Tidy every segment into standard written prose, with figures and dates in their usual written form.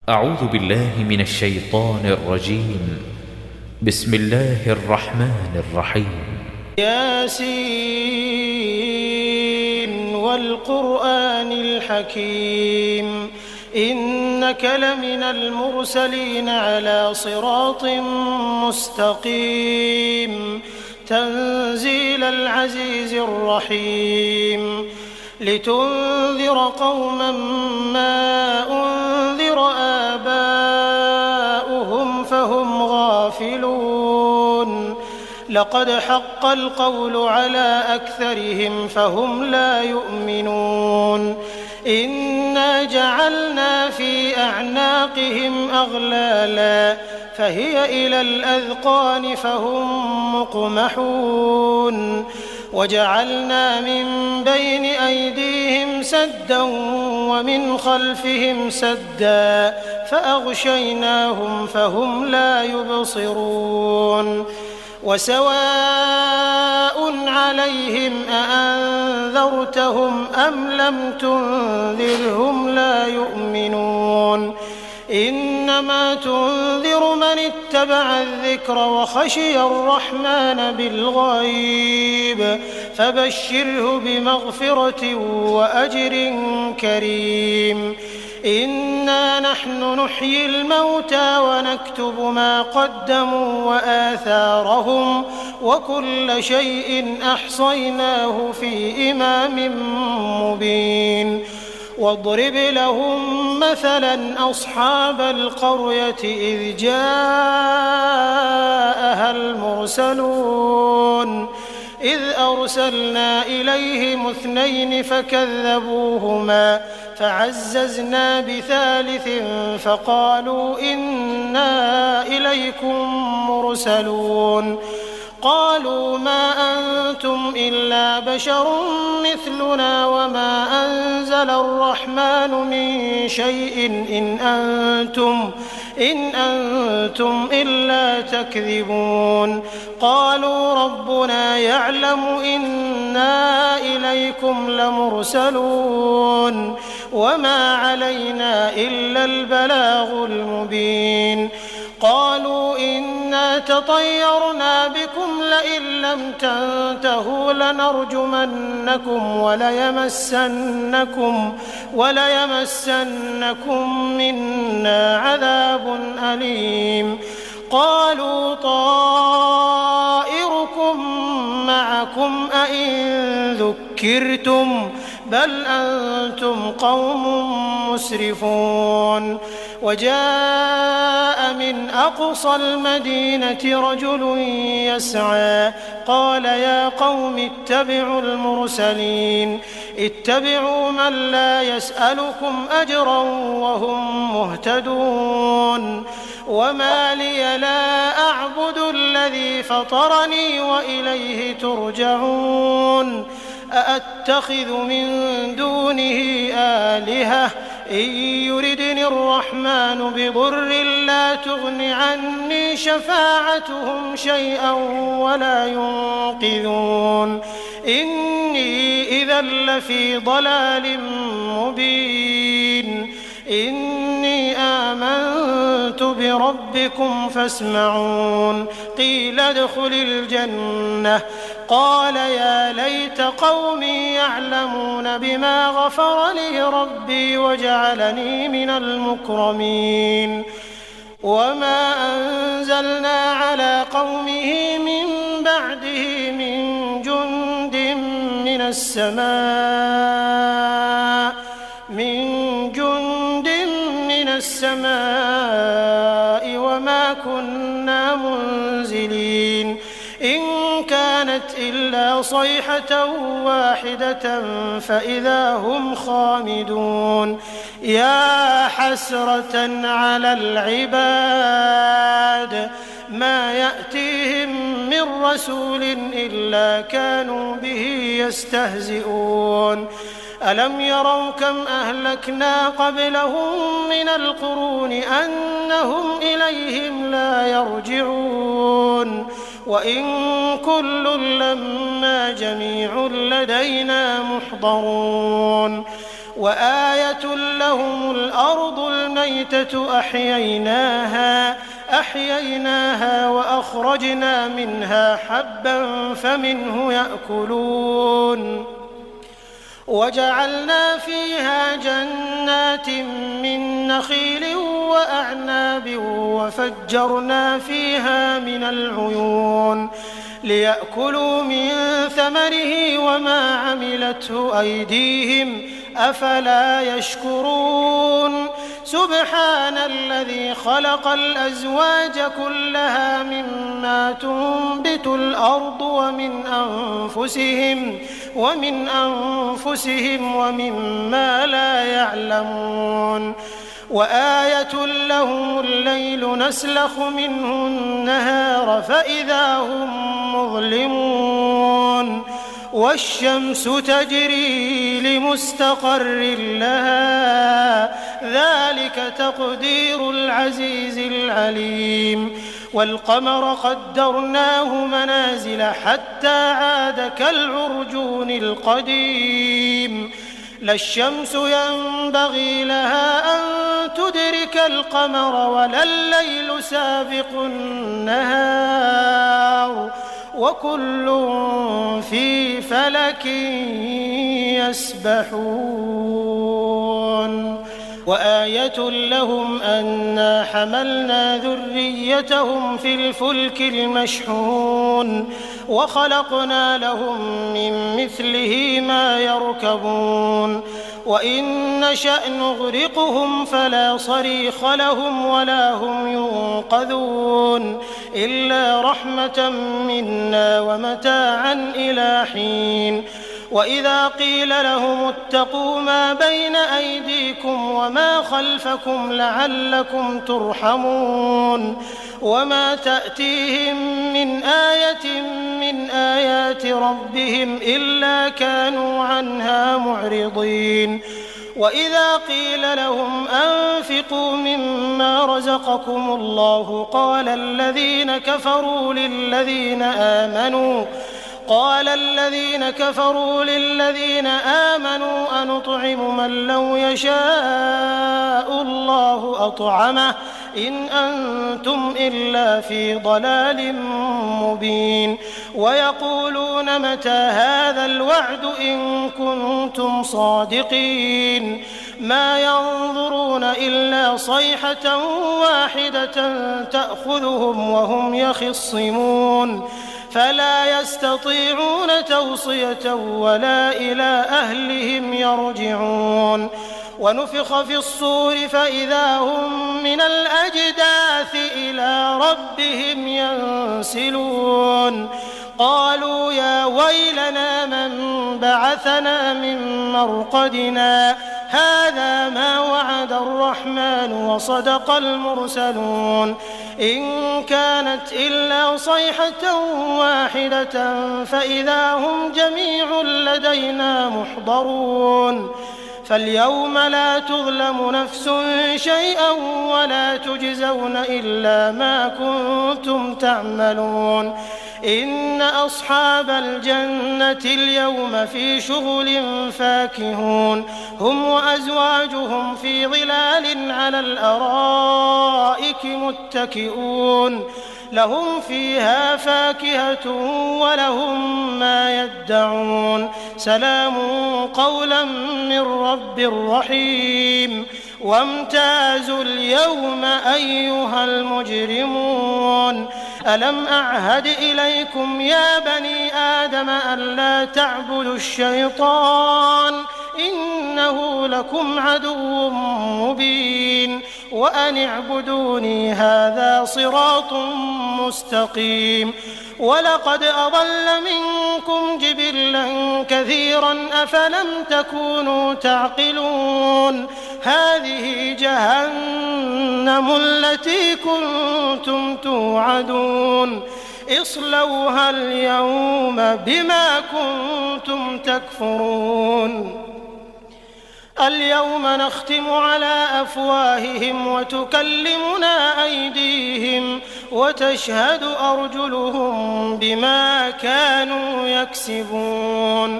أعوذ بالله من الشيطان الرجيم. بسم الله الرحمن الرحيم. ياسين والقرآن الحكيم إنك لمن المرسلين على صراط مستقيم تنزيل العزيز الرحيم لتنذر قوما ما أنذر آباؤهم فهم غافلون لقد حق القول على أكثرهم فهم لا يؤمنون إنا جعلنا في أعناقهم أغلالا فهي إلى الأذقان فهم مقمحون وجعلنا من بين أيديهم سدا ومن خلفهم سدا فأغشيناهم فهم لا يبصرون وسواء عليهم أأنذرتهم أم لم تنذرهم لا يؤمنون إنما تنذر من اتبع الذكر وخشي الرحمن بالغيب فبشره بمغفرة وأجر كريم إنا نحن نحيي الموتى ونكتب ما قدموا وآثارهم وكل شيء أحصيناه في إمام مبين واضرب لهم مثلا أصحاب القرية إذ جاءها المرسلون إذ أرسلنا إليهم 2 فكذبوهما فعززنا بثالث فقالوا إنا إليكم مرسلون قالوا ما أنتم إلا بشر مثلنا وما أنزل الرحمن من شيء إن أنتم إلا تكذبون قالوا ربنا يعلم إنا إليكم لمرسلون وما علينا إلا البلاغ المبين قالوا إنا تطيرنا بكم لئن لم تنتهوا لنرجمنكم وليمسنكم منا عذاب أليم قالوا طائركم معكم أئن ذكرتم بل أنتم قوم مسرفون وجاء من أقصى المدينة رجل يسعى قال يا قوم اتبعوا المرسلين اتبعوا من لا يسألكم أجرا وهم مهتدون وما لي لا أعبد الذي فطرني وإليه ترجعون أأتخذ من دونه آلهة إن يردني الرحمن بضر لا تغن عني شفاعتهم شيئا ولا ينقذون إني إذا لفي ضلال مبين إني آمنت بربكم فاسمعون قيل ادخل الجنة قال يا ليت قومي يعلمون بما غفر لي ربي وجعلني من المكرمين وما أنزلنا على قومه من بعده من جند من السماء وما كنا منزلين إن كانت إلا صيحة واحدة فإذا هم خامدون يا حسرة على العباد ما يأتيهم من رسول إلا كانوا به يستهزئون ألم يروا كم أهلكنا قبلهم من القرون أنهم إليهم لا يرجعون وإن كل لما جميع لدينا محضرون وآية لهم الأرض الميتة أحييناها وأخرجنا منها حبا فمنه يأكلون وجعلنا فيها جنات من نخيل وأعناب وفجرنا فيها من العيون ليأكلوا من ثمره وما عملته أيديهم أفلا يشكرون سبحان الذي خلق الأزواج كلها مما تنبت الأرض ومن أنفسهم ومما لا يعلمون وآية لهم الليل نسلخ منه النهار فإذا هم مظلمون والشمس تجري لمستقر لها ذلك تقدير العزيز العليم والقمر قدرناه منازل حتى عاد كالعرجون القديم لا الشمس ينبغي لها أن تدرك القمر ولا الليل سابق النهار وكل في فلك يسبحون وآية لهم أنا حملنا ذريتهم في الفلك المشحون وخلقنا لهم من مثله ما يركبون وإن نشأ نغرقهم فلا صريخ لهم ولا هم ينقذون إلا رحمة منا ومتاعا إلى حين وإذا قيل لهم اتقوا ما بين أيديكم وما خلفكم لعلكم ترحمون وما تأتيهم من آية من آيات ربهم إلا كانوا عنها معرضين وإذا قيل لهم أنفقوا مما رزقكم الله قال الذين كفروا للذين آمنوا أنطعم من لو يشاء الله أطعمه إن أنتم إلا في ضلال مبين ويقولون متى هذا الوعد إن كنتم صادقين ما ينظرون إلا صيحة واحدة تأخذهم وهم يخصمون فلا يستطيعون توصية ولا إلى أهلهم يرجعون ونفخ في الصور فإذا هم من الأجداث إلى ربهم ينسلون قالوا يا ويلنا من بعثنا من مرقدنا هذا ما وعد الرحمن وصدق المرسلون إن كانت إلا صيحة واحدة فإذا هم جميع لدينا محضرون فاليوم لا تظلم نفس شيئا ولا تجزون إلا ما كنتم تعملون إن أصحاب الجنة اليوم في شغل فاكهون هم وأزواجهم في ظلال على الأرائك متكئون لهم فيها فاكهة ولهم ما يدعون سلام قولا من رب رحيم وامتازوا اليوم أيها المجرمون ألم أعهد إليكم يا بني آدم ألا تعبدوا الشيطان إنه لكم عدو مبين وأن اعبدوني هذا صراط مستقيم ولقد أضل منكم جبلا كثيرا أفلم تكونوا تعقلون هذه جهنم التي كنتم توعدون اصلوها اليوم بما كنتم تكفرون اليوم نختم على أفواههم وتكلمنا أيديهم وتشهد أرجلهم بما كانوا يكسبون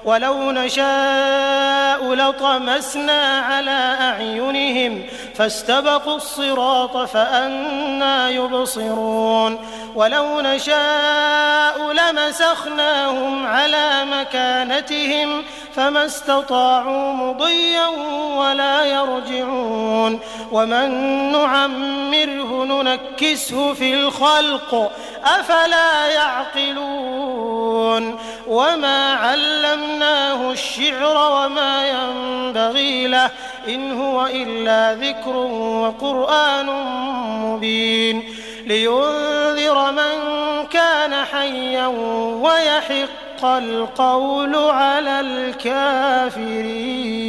ولو نشاء لطمسنا على أعينهم فاستبقوا الصراط فأنى يبصرون ولو نشاء لمسخناهم على مكانتهم فما استطاعوا مضيا ولا يرجعون ومن نعمره ننكسه في الخلق أفلا يعقلون وما علمناه الشعر وما ينبغي له إن هو إلا ذكر وقرآن مبين لينذر من كان حيا ويحق القول على الكافرين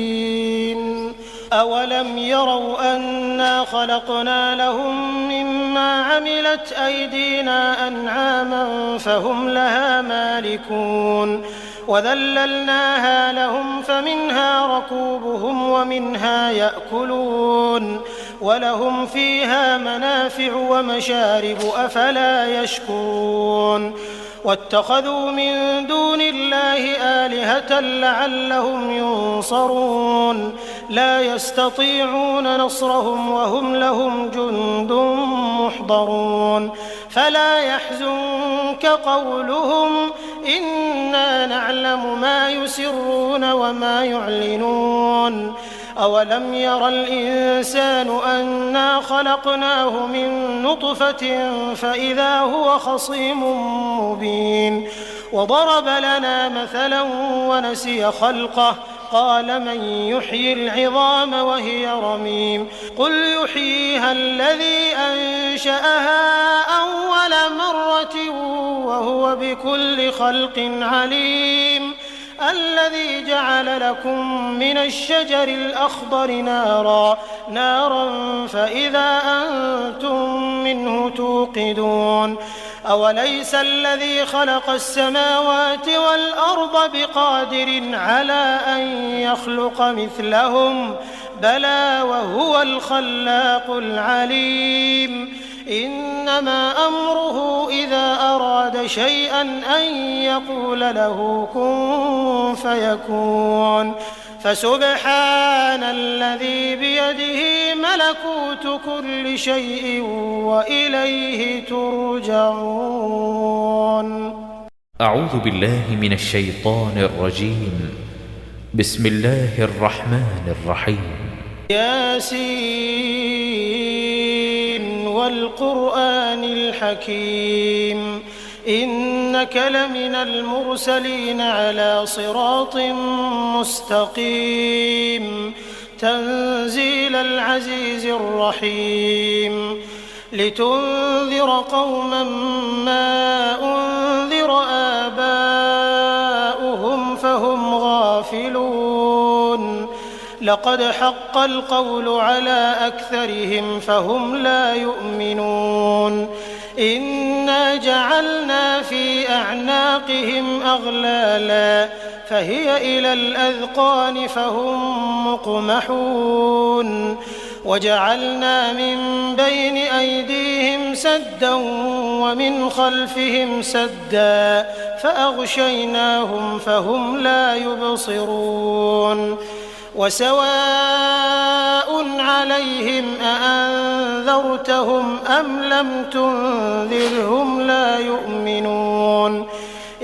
أولم يروا أنا خلقنا لهم مما عملت أيدينا أنعاما فهم لها مالكون وذللناها لهم فمنها ركوبهم ومنها يأكلون ولهم فيها منافع ومشارب أفلا يشكرون واتخذوا من دون الله آلهة لعلهم ينصرون لا يستطيعون نصرهم وهم لهم جند محضرون فلا يحزنك قولهم إنا نعلم ما يسرون وما يعلنون أولم ير الإنسان أنا خلقناه من نطفة فإذا هو خصيم مبين وضرب لنا مثلا ونسي خلقه قال من يحيي العظام وهي رميم قل يحييها الذي أنشأها أول مرة وهو بكل خلق عليم الذي جعل لكم من الشجر الأخضر نارا فإذا أنتم منه توقدون أوليس الذي خلق السماوات والأرض بقادر على أن يخلق مثلهم بلى وهو الخلاق العليم إنما أمره إذا أراد شيئا أن يقول له كن فيكون فسبحان الذي بيده ملكوت كل شيء وإليه ترجعون. أعوذ بالله من الشيطان الرجيم. بسم الله الرحمن الرحيم. ياسين والقرآن الحكيم إنك لمن المرسلين على صراط مستقيم تنزيل العزيز الرحيم لتنذر قوما ما أنذر آباؤهم فهم غافلون لقد حق القول على أكثرهم فهم لا يؤمنون إنا جعلنا في أعناقهم أغلالا فهي إلى الأذقان فهم مقمحون وجعلنا من بين أيديهم سدا ومن خلفهم سدا فأغشيناهم فهم لا يبصرون وسواء عليهم أأنذرتهم أم لم تنذرهم لا يؤمنون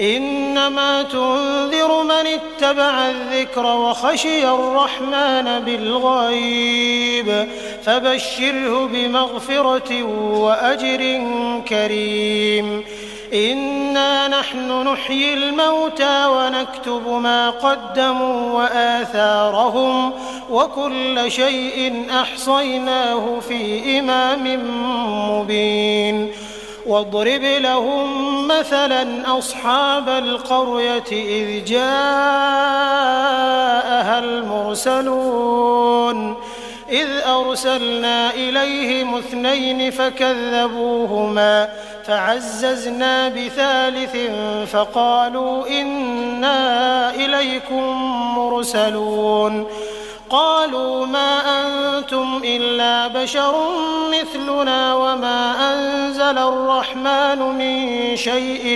إنما تنذر من اتبع الذكر وخشي الرحمن بالغيب فبشره بمغفرة وأجر كريم إنا نحن نحيي الموتى ونكتب ما قدموا وآثارهم وكل شيء أحصيناه في إمام مبين واضرب لهم مثلا أصحاب القرية إذ جاءها المرسلون إذ أرسلنا إليهم 2 فكذبوهما فعززنا بثالث فقالوا إنا إليكم مرسلون قالوا ما أنتم إلا بشر مثلنا وما أنزل الرحمن من شيء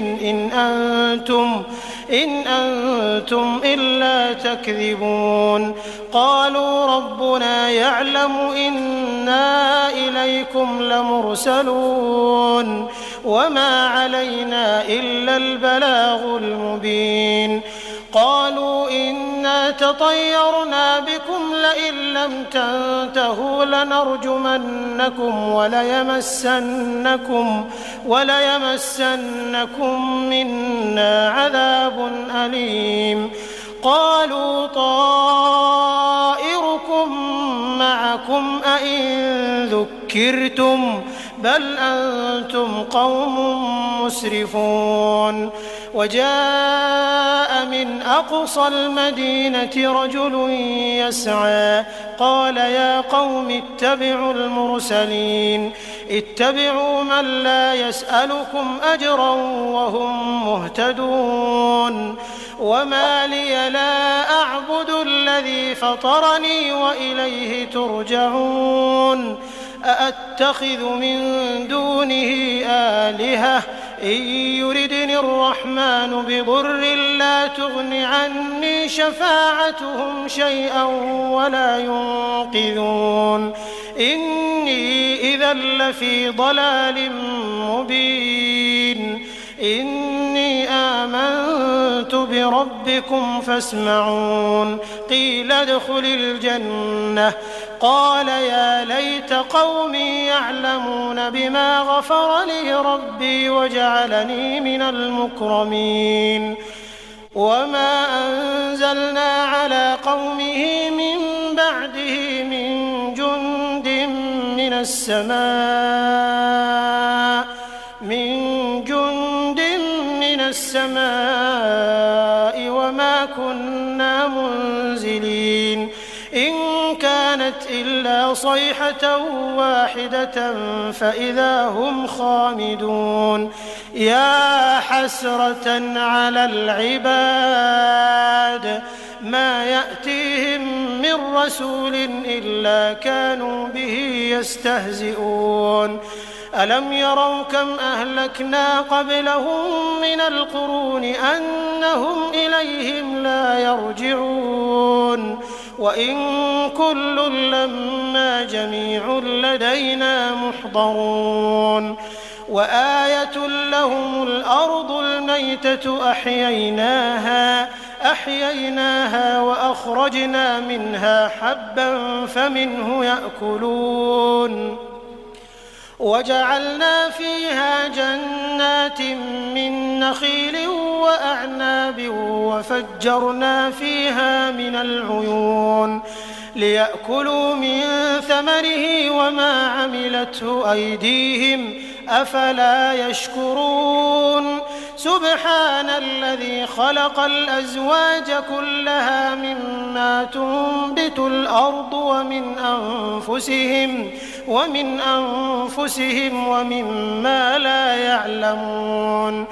إن أنتم إلا تكذبون قالوا ربنا يعلم إنا إليكم لمرسلون وما علينا إلا البلاغ المبين قالوا إنا تطيرنا بكم لئن لم تنتهوا لنرجمنكم وليمسنكم منا عذاب أليم قالوا طائركم معكم أئن ذكرتم بل أنتم قوم مسرفون وجاء من أقصى المدينة رجل يسعى قال يا قوم اتبعوا المرسلين اتبعوا من لا يسألكم أجرا وهم مهتدون وما لي لا أعبد الذي فطرني وإليه ترجعون أأتخذ من دونه آلهة إن يردني الرحمن بضر لا تغن عني شفاعتهم شيئا ولا ينقذون إني إذا لفي ضلال مبين إني آمنت بربكم فاسمعون قيل ادخل الجنة قال يا ليت قومي يعلمون بما غفر لي ربي وجعلني من المكرمين وما أنزلنا على قومه من بعده من جند من السماء وما كنا منزلين إن كانت إلا صيحة واحدة فإذا هم خامدون يا حسرة على العباد ما يأتيهم من رسول إلا كانوا به يستهزئون ألم يروا كم أهلكنا قبلهم من القرون أنهم إليهم لا يرجعون وإن كل لما جميع لدينا محضرون وآية لهم الأرض الميتة أحييناها وأخرجنا منها حبا فمنه يأكلون وجعلنا فيها جنات من نخيل وأعناب وفجرنا فيها من العيون ليأكلوا من ثمره وما عملته أيديهم أفلا يشكرون سبحان الذي خلق الأزواج كلها مما تنبت الأرض ومن أنفسهم ومما لا يعلمون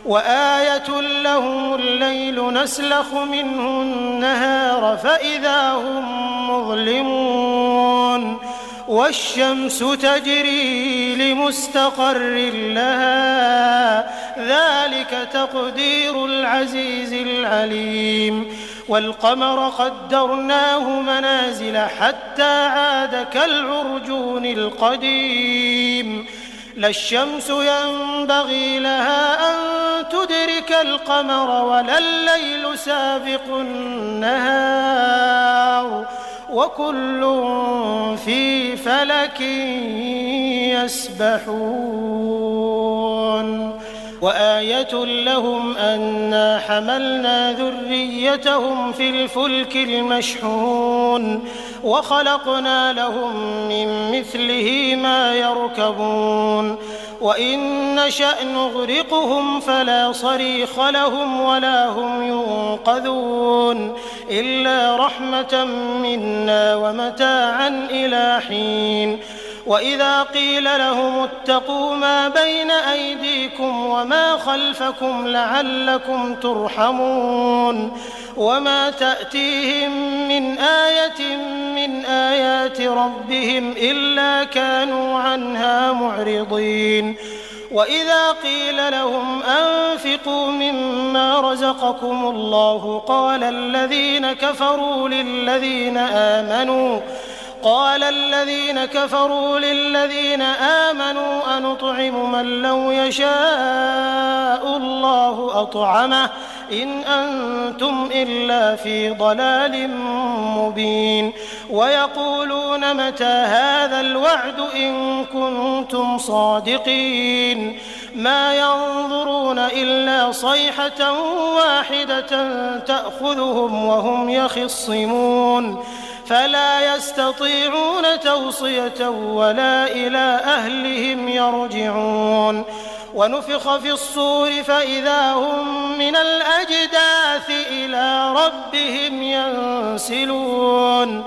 وآية لهم الليل نسلخ منه النهار فإذا هم مظلمون والشمس تجري لمستقر لها ذلك تقدير العزيز العليم والقمر قدرناه منازل حتى عاد كالعرجون القديم لا الشمس ينبغي لها أن تدرك القمر ولا الليل سابق النهار وكل في فلك يسبحون وآية لهم أنا حملنا ذريتهم في الفلك المشحون وخلقنا لهم من مثله ما يركبون وإن نشأ نغرقهم فلا صريخ لهم ولا هم ينقذون إلا رحمة منا ومتاعا إلى حين وإذا قيل لهم اتقوا ما بين أيديكم وما خلفكم لعلكم ترحمون وما تأتيهم من آية من آيات ربهم إلا كانوا عنها معرضين وإذا قيل لهم أنفقوا مما رزقكم الله قال الذين كفروا للذين آمنوا أنطعم من لو يشاء الله أطعمه إن أنتم إلا في ضلال مبين ويقولون متى هذا الوعد إن كنتم صادقين ما ينظرون إلا صيحة واحدة تأخذهم وهم يخصمون فلا يستطيعون توصية ولا إلى أهلهم يرجعون ونفخ في الصور فإذا هم من الأجداث إلى ربهم ينسلون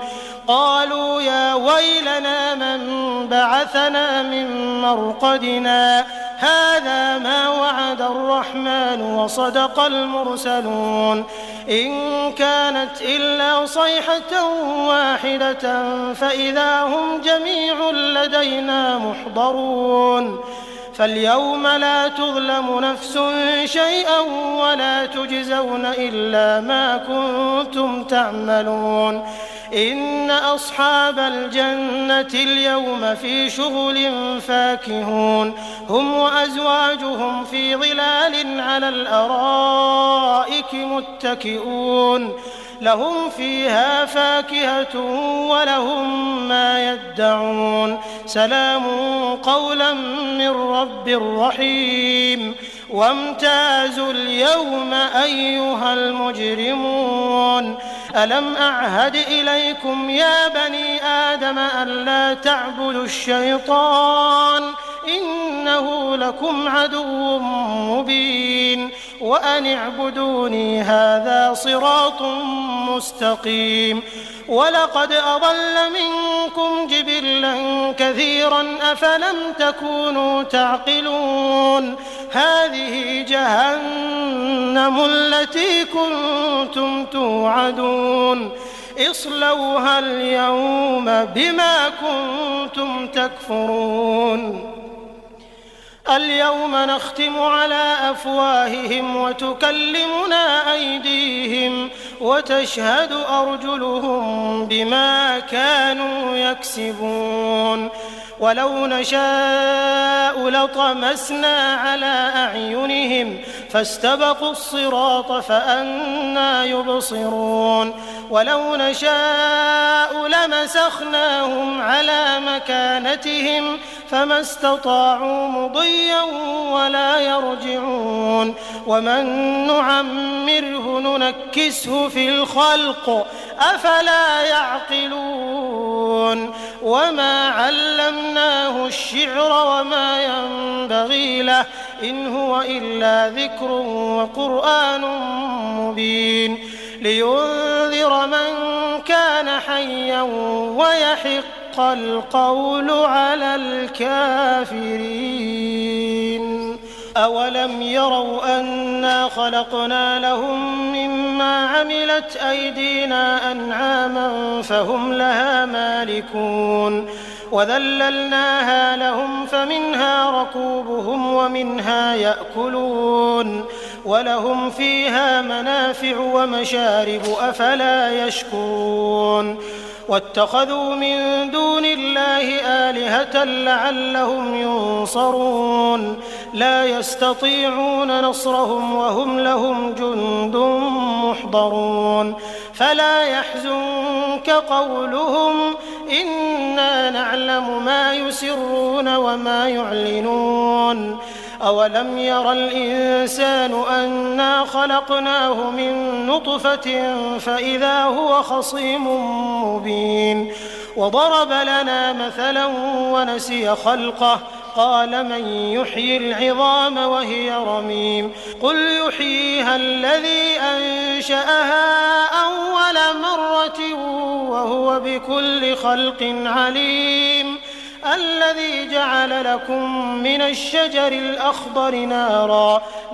قالوا يا ويلنا من بعثنا من مرقدنا هذا ما وعد الرحمن وصدق المرسلون إن كانت إلا صيحة واحدة فإذا هم جميع لدينا محضرون فاليوم لا تظلم نفس شيئا ولا تجزون إلا ما كنتم تعملون إن أصحاب الجنة اليوم في شغل فاكهون هم وأزواجهم في ظلال على الأرائك متكئون لهم فيها فاكهة ولهم ما يدعون سلام قولا من رب رحيم وامتازوا اليوم أيها المجرمون ألم أعهد إليكم يا بني آدم ألا تعبدوا الشيطان إنه لكم عدو مبين وأن اعبدوني هذا صراط مستقيم ولقد أضل منكم جبلا كثيرا أفلم تكونوا تعقلون هذه جهنم التي كنتم توعدون اصلوها اليوم بما كنتم تكفرون اليوم نختم على أفواههم وتكلمنا أيديهم وتشهد أرجلهم بما كانوا يكسبون ولو نشاء لطمسنا على أعينهم فاستبقوا الصراط فأنى يبصرون ولو نشاء لمسخناهم على مكانتهم فما استطاعوا مضيا ولا يرجعون ومن نعمره ننكسه في الخلق أفلا يعقلون وما علمناه الشعر وما ينبغي له إن هو إلا ذكر وقرآن مبين لينذر من كان حيا ويحق القول على الكافرين أولم يروا أنا خلقنا لهم مما عملت أيدينا أنعاما فهم لها مالكون وذللناها لهم فمنها ركوبهم ومنها يأكلون ولهم فيها منافع ومشارب أفلا يشكرون واتخذوا من دون الله آلهة لعلهم ينصرون لا يستطيعون نصرهم وهم لهم جند محضرون فلا يحزنك قولهم إنا نعلم ما يسرون وما يعلنون أولم ير الإنسان أنا خلقناه من نطفة فإذا هو خصيم مبين وضرب لنا مثلا ونسي خلقه قال من يحيي العظام وهي رميم قل يحييها الذي أنشأها أول مرة وهو بكل خلق عليم الذي جعل لكم من الشجر الأخضر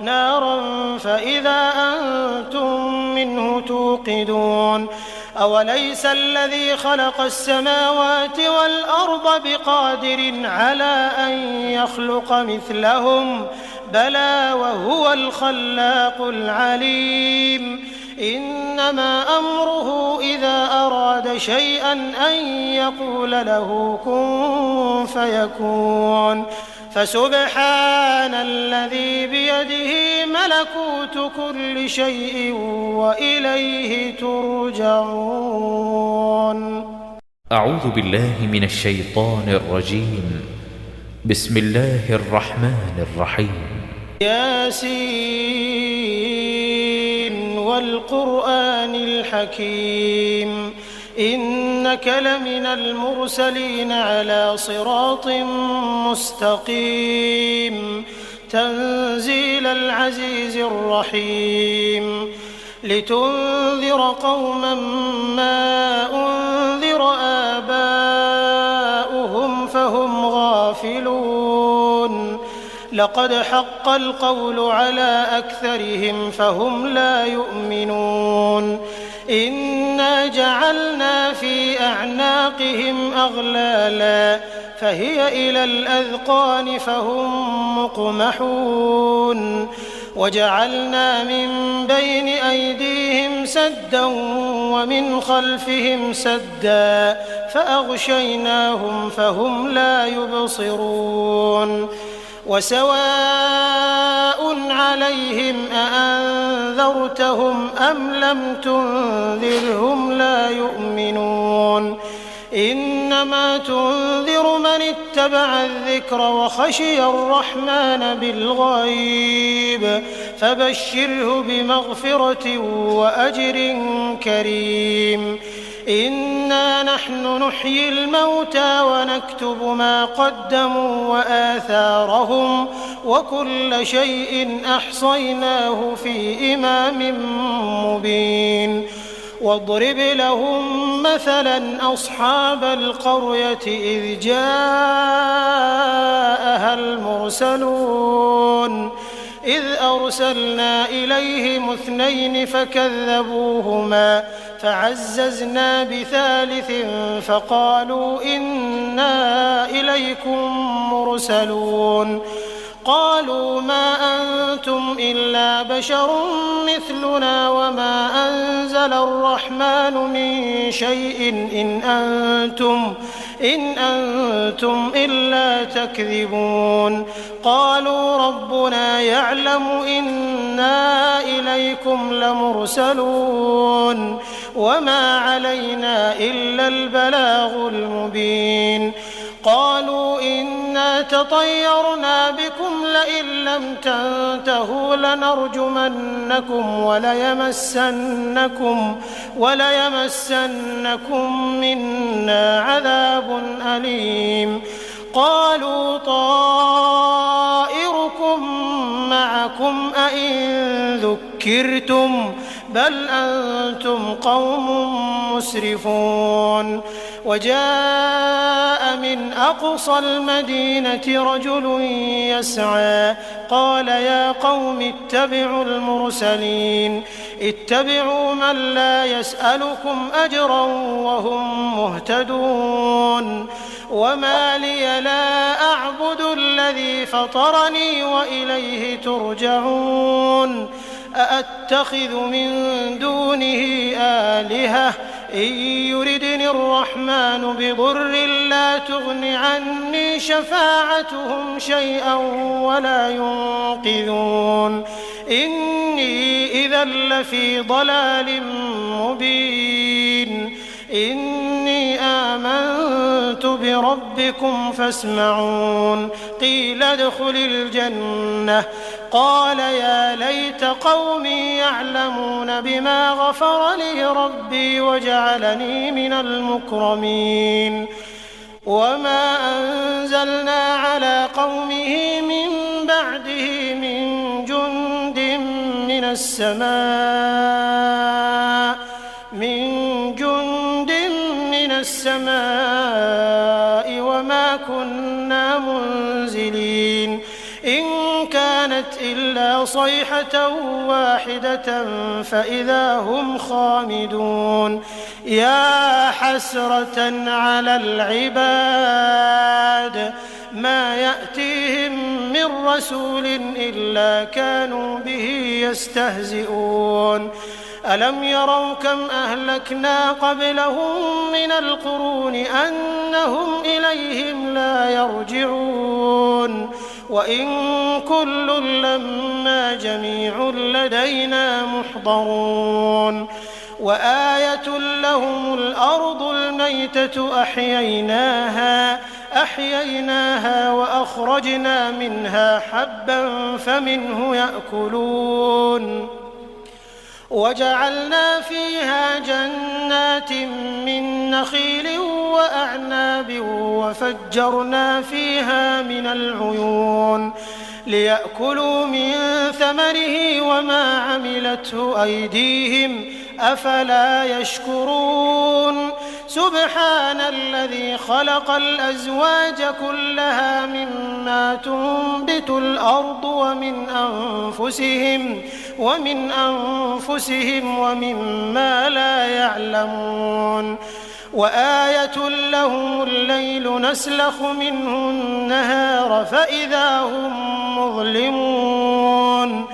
نارا فإذا أنتم منه توقدون أوليس الذي خلق السماوات والأرض بقادر على أن يخلق مثلهم بلى وهو الخلاق العليم إنما أمره إذا أراد شيئا أن يقول له كن فيكون فسبحان الذي بيده ملكوت كل شيء وإليه ترجعون. أعوذ بالله من الشيطان الرجيم. بسم الله الرحمن الرحيم. ياسين والقرآن الحكيم إنك لمن المرسلين على صراط مستقيم تنزيل العزيز الرحيم لتنذر قوما ما أنذر آباؤهم فهم غافلون لقد حق القول على أكثرهم فهم لا يؤمنون إنا جعلنا في أعناقهم أغلالا فهي إلى الأذقان فهم مقمحون وجعلنا من بين أيديهم سدا ومن خلفهم سدا فأغشيناهم فهم لا يبصرون وسواء عليهم أأنذرتهم أم لم تنذرهم لا يؤمنون إنما تنذر من اتبع الذكر وخشي الرحمن بالغيب فبشره بمغفرة وأجر كريم إنا نحن نحيي الموتى ونكتب ما قدموا وآثارهم وكل شيء أحصيناه في إمام مبين واضرب لهم مثلا أصحاب القرية إذ جاءها المرسلون إذ أرسلنا إليهم 2 فكذبوهما فعززنا بثالث فقالوا إنا إليكم مرسلون قالوا ما أنتم إلا بشر مثلنا وما أنزل الرحمن من شيء إن أنتم إلا تكذبون قالوا ربنا يعلم إنا إليكم لمرسلون وما علينا إلا البلاغ المبين قالوا إنا تطيرنا بكم لئن لم تنتهوا لنرجمنكم وليمسنكم منا عذاب أليم قالوا طائركم معكم أئن ذكرتم بل أنتم قوم مسرفون وجاء من أقصى المدينة رجل يسعى قال يا قوم اتبعوا المرسلين اتبعوا من لا يسألكم أجرا وهم مهتدون وما لي لا أعبد الذي فطرني وإليه ترجعون أأتخذ من دونه آلهة إن يردني الرحمن بضر لا تغن عني شفاعتهم شيئا ولا ينقذون إني إذا لفي ضلال مبين إني آمنت بربكم فاسمعون قيل ادخل الجنة قال يا ليت قومي يعلمون بما غفر لي ربي وجعلني من المكرمين وما أنزلنا على قومه من بعده من جند من السماء وما كنا منزلين إن كان كانت إلا صيحة واحدة فإذا هم خامدون يا حسرة على العباد ما يأتيهم من رسول إلا كانوا به يستهزئون ألم يروا كم أهلكنا قبلهم من القرون أنهم إليهم لا يرجعون وإن كل لما جميع لدينا محضرون وآية لهم الأرض الميتة أحييناها وأخرجنا منها حبا فمنه يأكلون وجعلنا فيها جنات من نخيل وأعناب وفجرنا فيها من العيون ليأكلوا من ثمره وما عملته أيديهم أفلا يشكرون سبحان الذي خلق الأزواج كلها مما تنبت الأرض ومن أنفسهم ومما لا يعلمون وآية لهم الليل نسلخ منه النهار فإذا هم مظلمون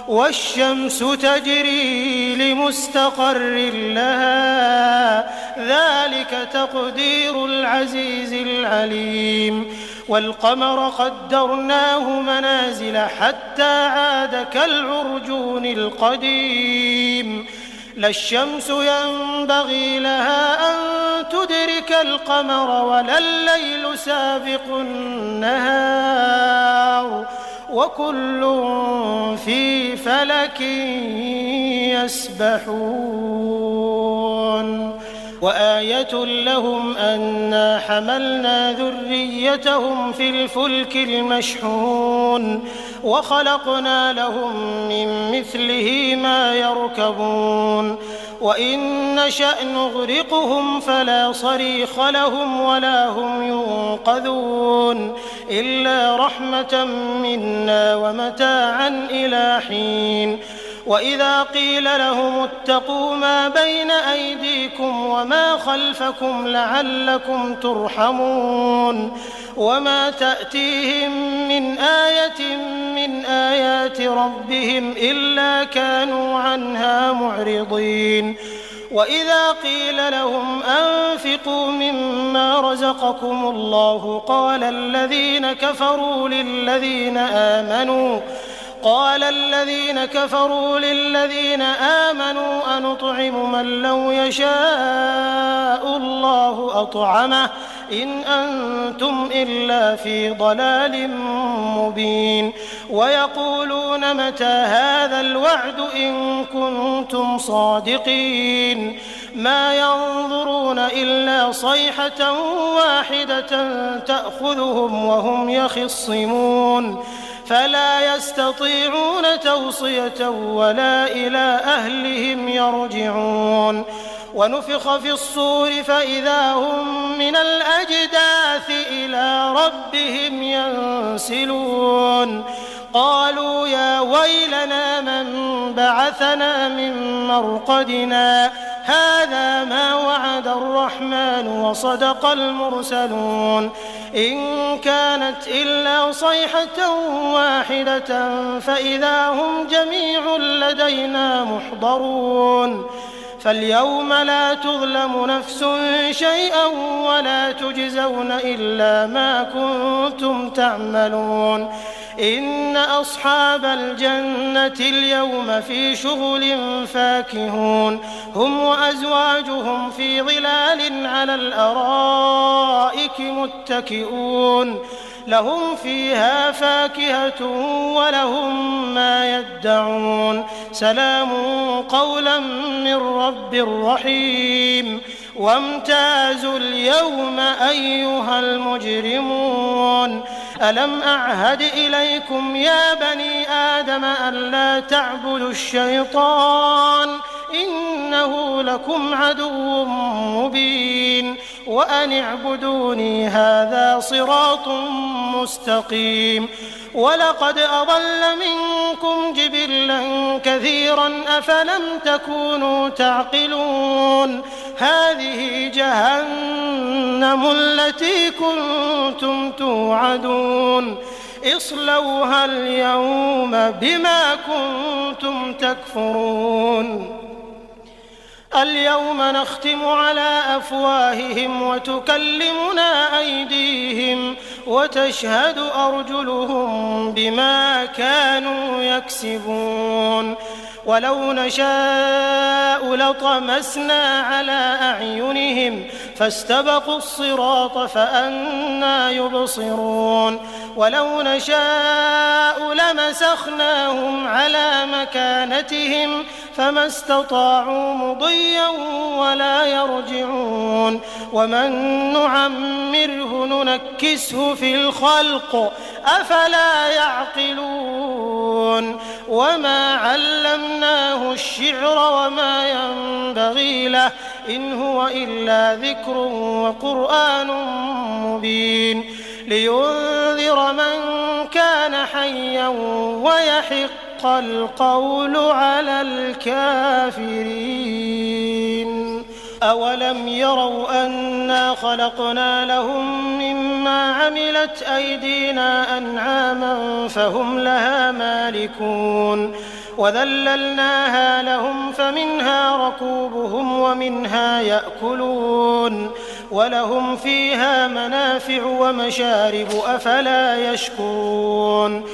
والشمس تجري لمستقر لها ذلك تقدير العزيز العليم والقمر قدرناه منازل حتى عاد كالعرجون القديم لا الشمس ينبغي لها أن تدرك القمر ولا الليل سابق النهار وكل في فلك يسبحون وآية لهم أنا حملنا ذريتهم في الفلك المشحون وخلقنا لهم من مثله ما يركبون وإن نشأ نغرقهم فلا صريخ لهم ولا هم ينقذون إلا رحمة منا ومتاعا إلى حين وإذا قيل لهم اتقوا ما بين أيديكم وما خلفكم لعلكم ترحمون وما تأتيهم من آية من آيات ربهم إلا كانوا عنها معرضين وإذا قيل لهم أنفقوا مما رزقكم الله قال الذين كفروا للذين آمنوا أنطعم من لو يشاء الله أطعمه إن أنتم إلا في ضلال مبين ويقولون متى هذا الوعد إن كنتم صادقين ما ينظرون إلا صيحة واحدة تأخذهم وهم يخصمون فلا يستطيعون توصية ولا إلى أهلهم يرجعون ونفخ في الصور فإذا هم من الأجداث إلى ربهم ينسلون قالوا يا ويلنا من بعثنا من مرقدنا هذا ما وعد الرحمن وصدق المرسلون إن كانت إلا صيحة واحدة فإذا هم جميع لدينا محضرون فاليوم لا تظلم نفس شيئا ولا تجزون إلا ما كنتم تعملون إن أصحاب الجنة اليوم في شغل فاكهون هم وأزواجهم في ظلال على الأرائك متكئون لهم فيها فاكهة ولهم ما يدعون سلام قولا من رب رحيم وامتازوا اليوم أيها المجرمون ألم أعهد إليكم يا بني آدم ألا تعبدوا الشيطان إنه لكم عدو مبين وأن اعبدوني هذا صراط مستقيم ولقد أضل منكم جبلا كثيرا أفلم تكونوا تعقلون هذه جهنم التي كنتم توعدون اصلوها اليوم بما كنتم تكفرون اليوم نختم على أفواههم وتكلمنا أيديهم وتشهد أرجلهم بما كانوا يكسبون ولو نشاء لطمسنا على أعينهم فاستبقوا الصراط فأنى يبصرون ولو نشاء لمسخناهم على مكانتهم فما استطاعوا مضيا ولا يرجعون ومن نعمره ننكسه في الخلق أفلا يعقلون وما علمناه الشعر وما ينبغي له إن هو إلا ذكر وقرآن مبين لينذر من كان حيا ويحق القول على الكافرين أولم يروا أنا خلقنا لهم مما عملت أيدينا أنعاما فهم لها مالكون وذللناها لهم فمنها ركوبهم ومنها يأكلون ولهم فيها منافع ومشارب أفلا يشكرون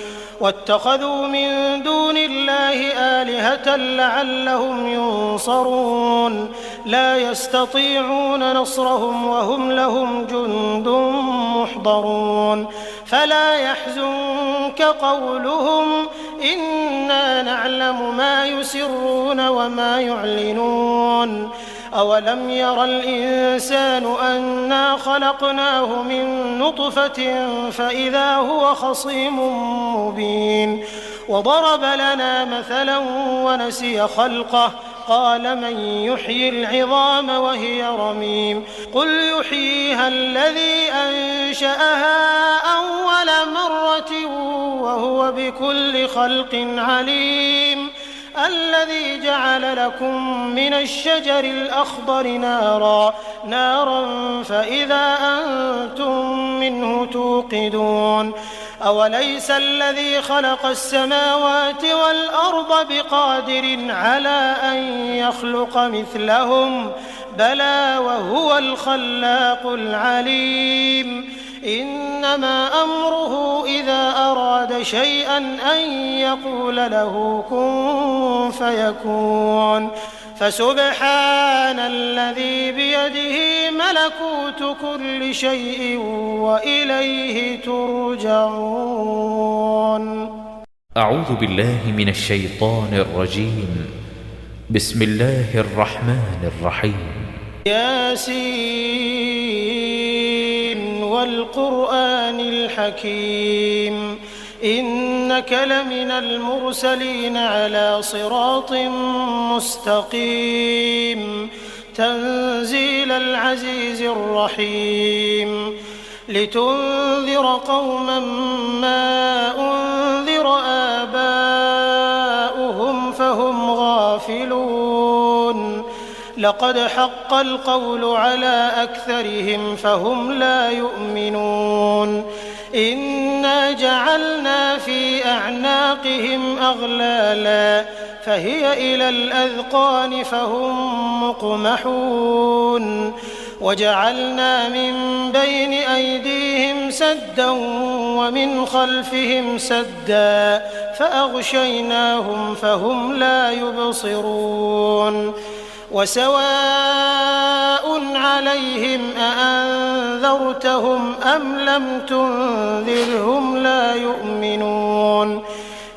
واتخذوا من دون الله آلهة لعلهم ينصرون لا يستطيعون نصرهم وهم لهم جند محضرون فلا يحزنك قولهم إنا نعلم ما يسرون وما يعلنون أولم ير الإنسان أنا خلقناه من نطفة فإذا هو خصيم مبين وضرب لنا مثلا ونسي خلقه قال من يحيي العظام وهي رميم قل يحييها الذي أنشأها أول مرة وهو بكل خلق عليم الذي جعل لكم من الشجر الأخضر نارا فإذا أنتم منه توقدون أوليس الذي خلق السماوات والأرض بقادر على أن يخلق مثلهم بلى وهو الخلاق العليم إنما أمره إذا أراد شيئا أن يقول له كن فيكون فسبحان الذي بيده ملكوت كل شيء وإليه ترجعون أعوذ بالله من الشيطان الرجيم بسم الله الرحمن الرحيم ياسين والقرآن الحكيم إنك لمن المرسلين على صراط مستقيم تنزيل العزيز الرحيم لتنذر قوما ما أنذر آباؤهم فهم غافلون لقد حق القول على أكثرهم فهم لا يؤمنون إنا جعلنا في أعناقهم أغلالا فهي إلى الأذقان فهم مقمحون وجعلنا من بين أيديهم سدا ومن خلفهم سدا فأغشيناهم فهم لا يبصرون وسواء عليهم أأنذرتهم أم لم تنذرهم لا يؤمنون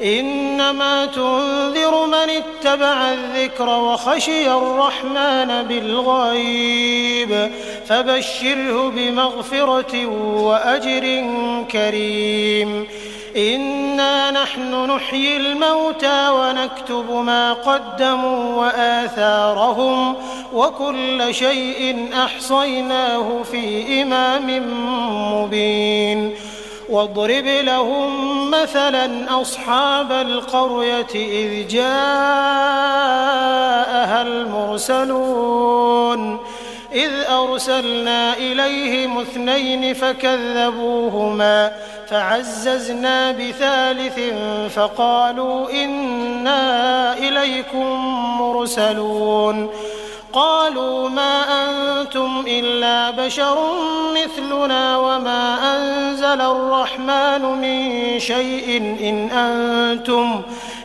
إنما تنذر من اتبع الذكر وخشي الرحمن بالغيب فبشره بمغفرة وأجر كريم إنا نحن نحيي الموتى ونكتب ما قدموا وآثارهم وكل شيء أحصيناه في إمام مبين واضرب لهم مثلا أصحاب القرية إذ جاءها المرسلون إذ أرسلنا إليهم 2 فكذبوهما فعززنا بثالث فقالوا إنا إليكم مرسلون قالوا ما أنتم إلا بشر مثلنا وما أنزل الرحمن من شيء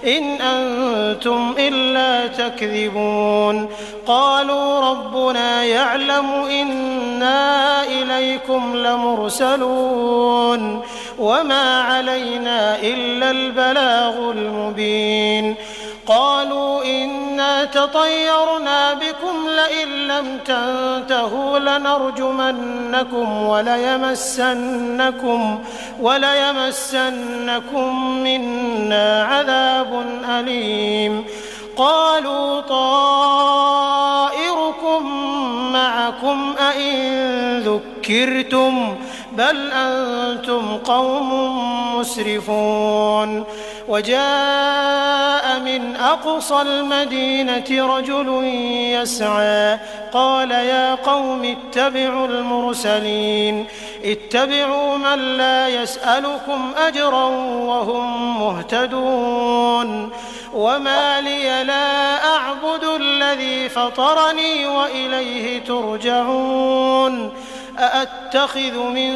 إن أنتم إلا تكذبون قالوا ربنا يعلم إنا إليكم لمرسلون وما علينا إلا البلاغ المبين قالوا إنا تطيرنا بكم لئن لم تنتهوا لنرجمنكم وليمسنكم منا عذاب أليم قالوا طائركم معكم أئن ذكرتم بل أنتم قوم مسرفون وجاء من أقصى المدينة رجل يسعى قال يا قوم اتبعوا المرسلين اتبعوا من لا يسألكم أجرا وهم مهتدون وما لي لا أعبد الذي فطرني وإليه ترجعون أأتخذ من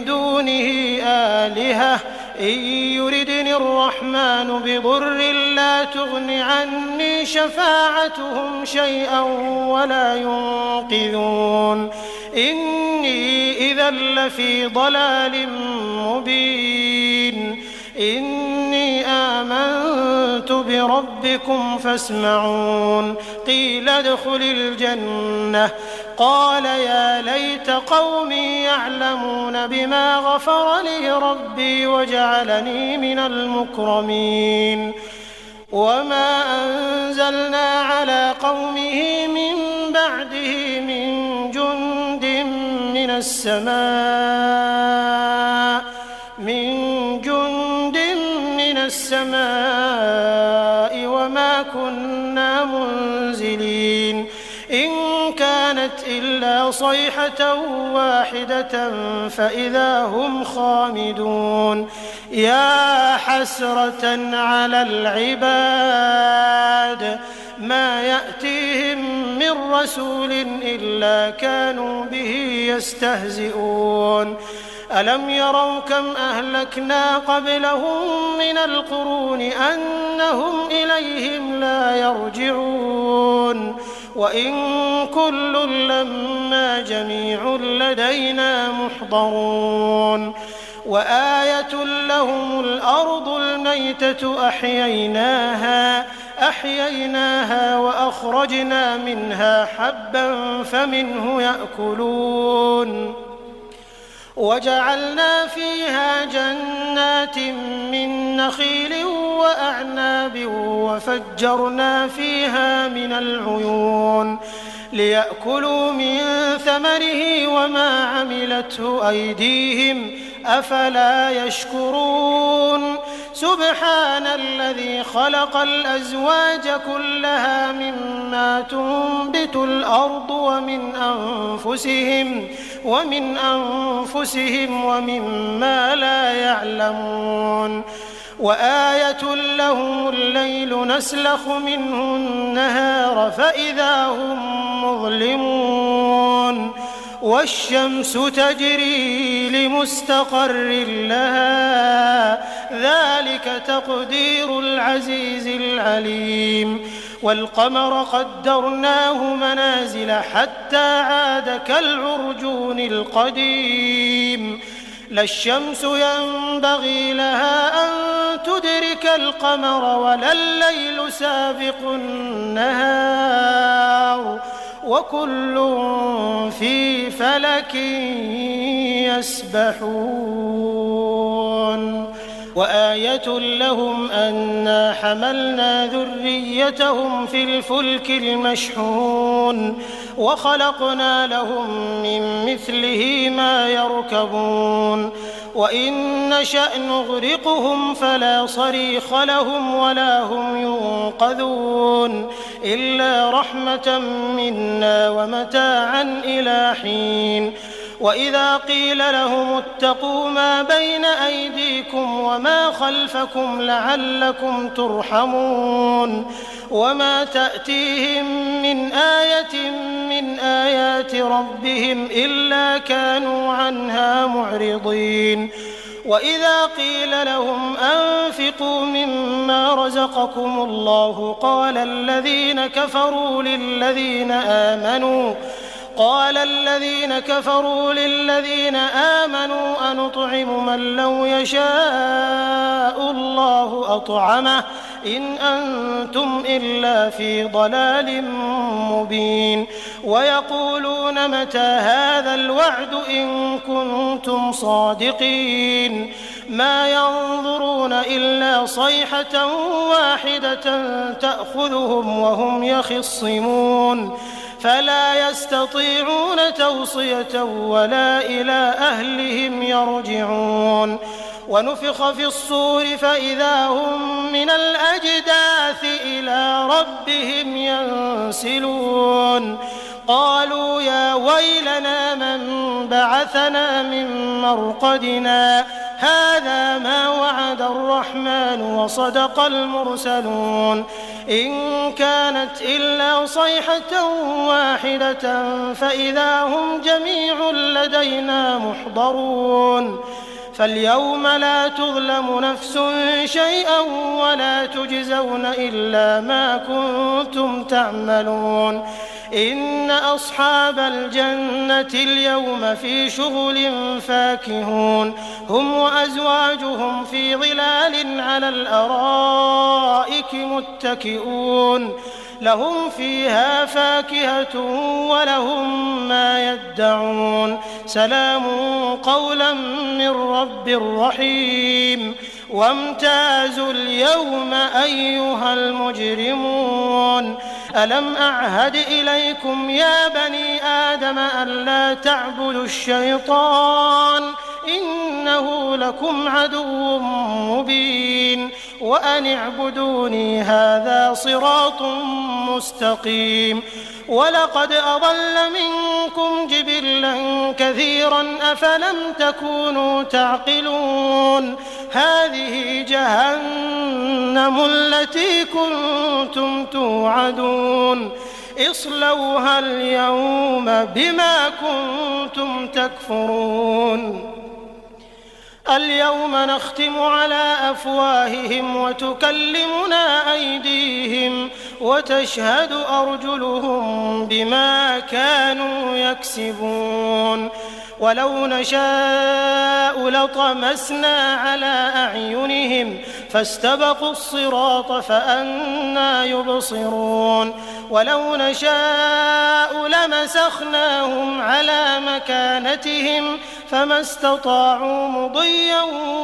دونه آلهة إن يردني الرحمن بضر لا تغن عني شفاعتهم شيئا ولا ينقذون إني إذا لفي ضلال مبين إني آمنت بربكم فاسمعون قيل ادخل الجنة قال يا ليت قومي يعلمون بما غفر لي ربي وجعلني من المكرمين وما أنزلنا على قومه من بعده من جند من السماء وما كنا منزلين إن كانت إلا صيحة واحدة فإذا هم خامدون يا حسرة على العباد ما يأتيهم من رسول إلا كانوا به يستهزئون ألم يروا كم أهلكنا قبلهم من القرون أنهم إليهم لا يرجعون وإن كل لما جميع لدينا محضرون وآية لهم الأرض الميتة أحييناها وأخرجنا منها حبا فمنه يأكلون وجعلنا فيها جنات من نخيل وأعناب وفجرنا فيها من العيون ليأكلوا من ثمره وما عملته أيديهم أفلا يشكرون سبحان الذي خلق الأزواج كلها مما تنبت الأرض ومن أنفسهم ومما لا يعلمون وآية لهم الليل نسلخ منه النهار فإذا هم مظلمون والشمس تجري لمستقر لها ذلك تقدير العزيز العليم والقمر قدرناه منازل حتى عاد كالعرجون القديم لا الشمس ينبغي لها أن تدرك القمر ولا الليل سابق النهار وكل في فلك يسبحون وآية لهم أنا حملنا ذريتهم في الفلك المشحون وخلقنا لهم من مثله ما يركبون وإن نشأ نغرقهم فلا صريخ لهم ولا هم ينقذون إلا رحمة منا ومتاعا إلى حين وإذا قيل لهم اتقوا ما بين أيديكم وما خلفكم لعلكم ترحمون وما تأتيهم من آية من آيات ربهم إلا كانوا عنها معرضين وإذا قيل لهم أنفقوا مما رزقكم الله قال الذين كفروا للذين آمنوا أنطعم من لو يشاء الله أطعمه إن أنتم إلا في ضلال مبين ويقولون متى هذا الوعد إن كنتم صادقين ما ينظرون إلا صيحة واحدة تأخذهم وهم يخصمون فلا يستطيعون توصية ولا إلى أهلهم يرجعون ونفخ في الصور فإذا هم من الأجداث إلى ربهم ينسلون قالوا يا ويلنا من بعثنا من مرقدنا هذا ما وعد الرحمن وصدق المرسلون إن كانت إلا صيحة واحدة فإذا هم جميع لدينا محضرون فاليوم لا تظلم نفس شيئا ولا تجزون إلا ما كنتم تعملون إن أصحاب الجنة اليوم في شغل فاكهون هم وأزواجهم في ظلال على الأرائك متكئون لهم فيها فاكهة ولهم ما يدعون سلام قولا من رب رحيم وامتازوا اليوم أيها المجرمون ألم أعهد إليكم يا بني آدم ألا تعبدوا الشيطان إنه لكم عدو مبين وأن اعبدوني هذا صراط مستقيم ولقد أضل منكم جبلا كثيرا أفلم تكونوا تعقلون هذه جهنم التي كنتم توعدون اصلوها اليوم بما كنتم تكفرون اليوم نختم على أفواههم وتكلمنا أيديهم وتشهد أرجلهم بما كانوا يكسبون ولو نشاء لطمسنا على أعينهم فاستبقوا الصراط فأنى يبصرون ولو نشاء لمسخناهم على مكانتهم فما استطاعوا مضيا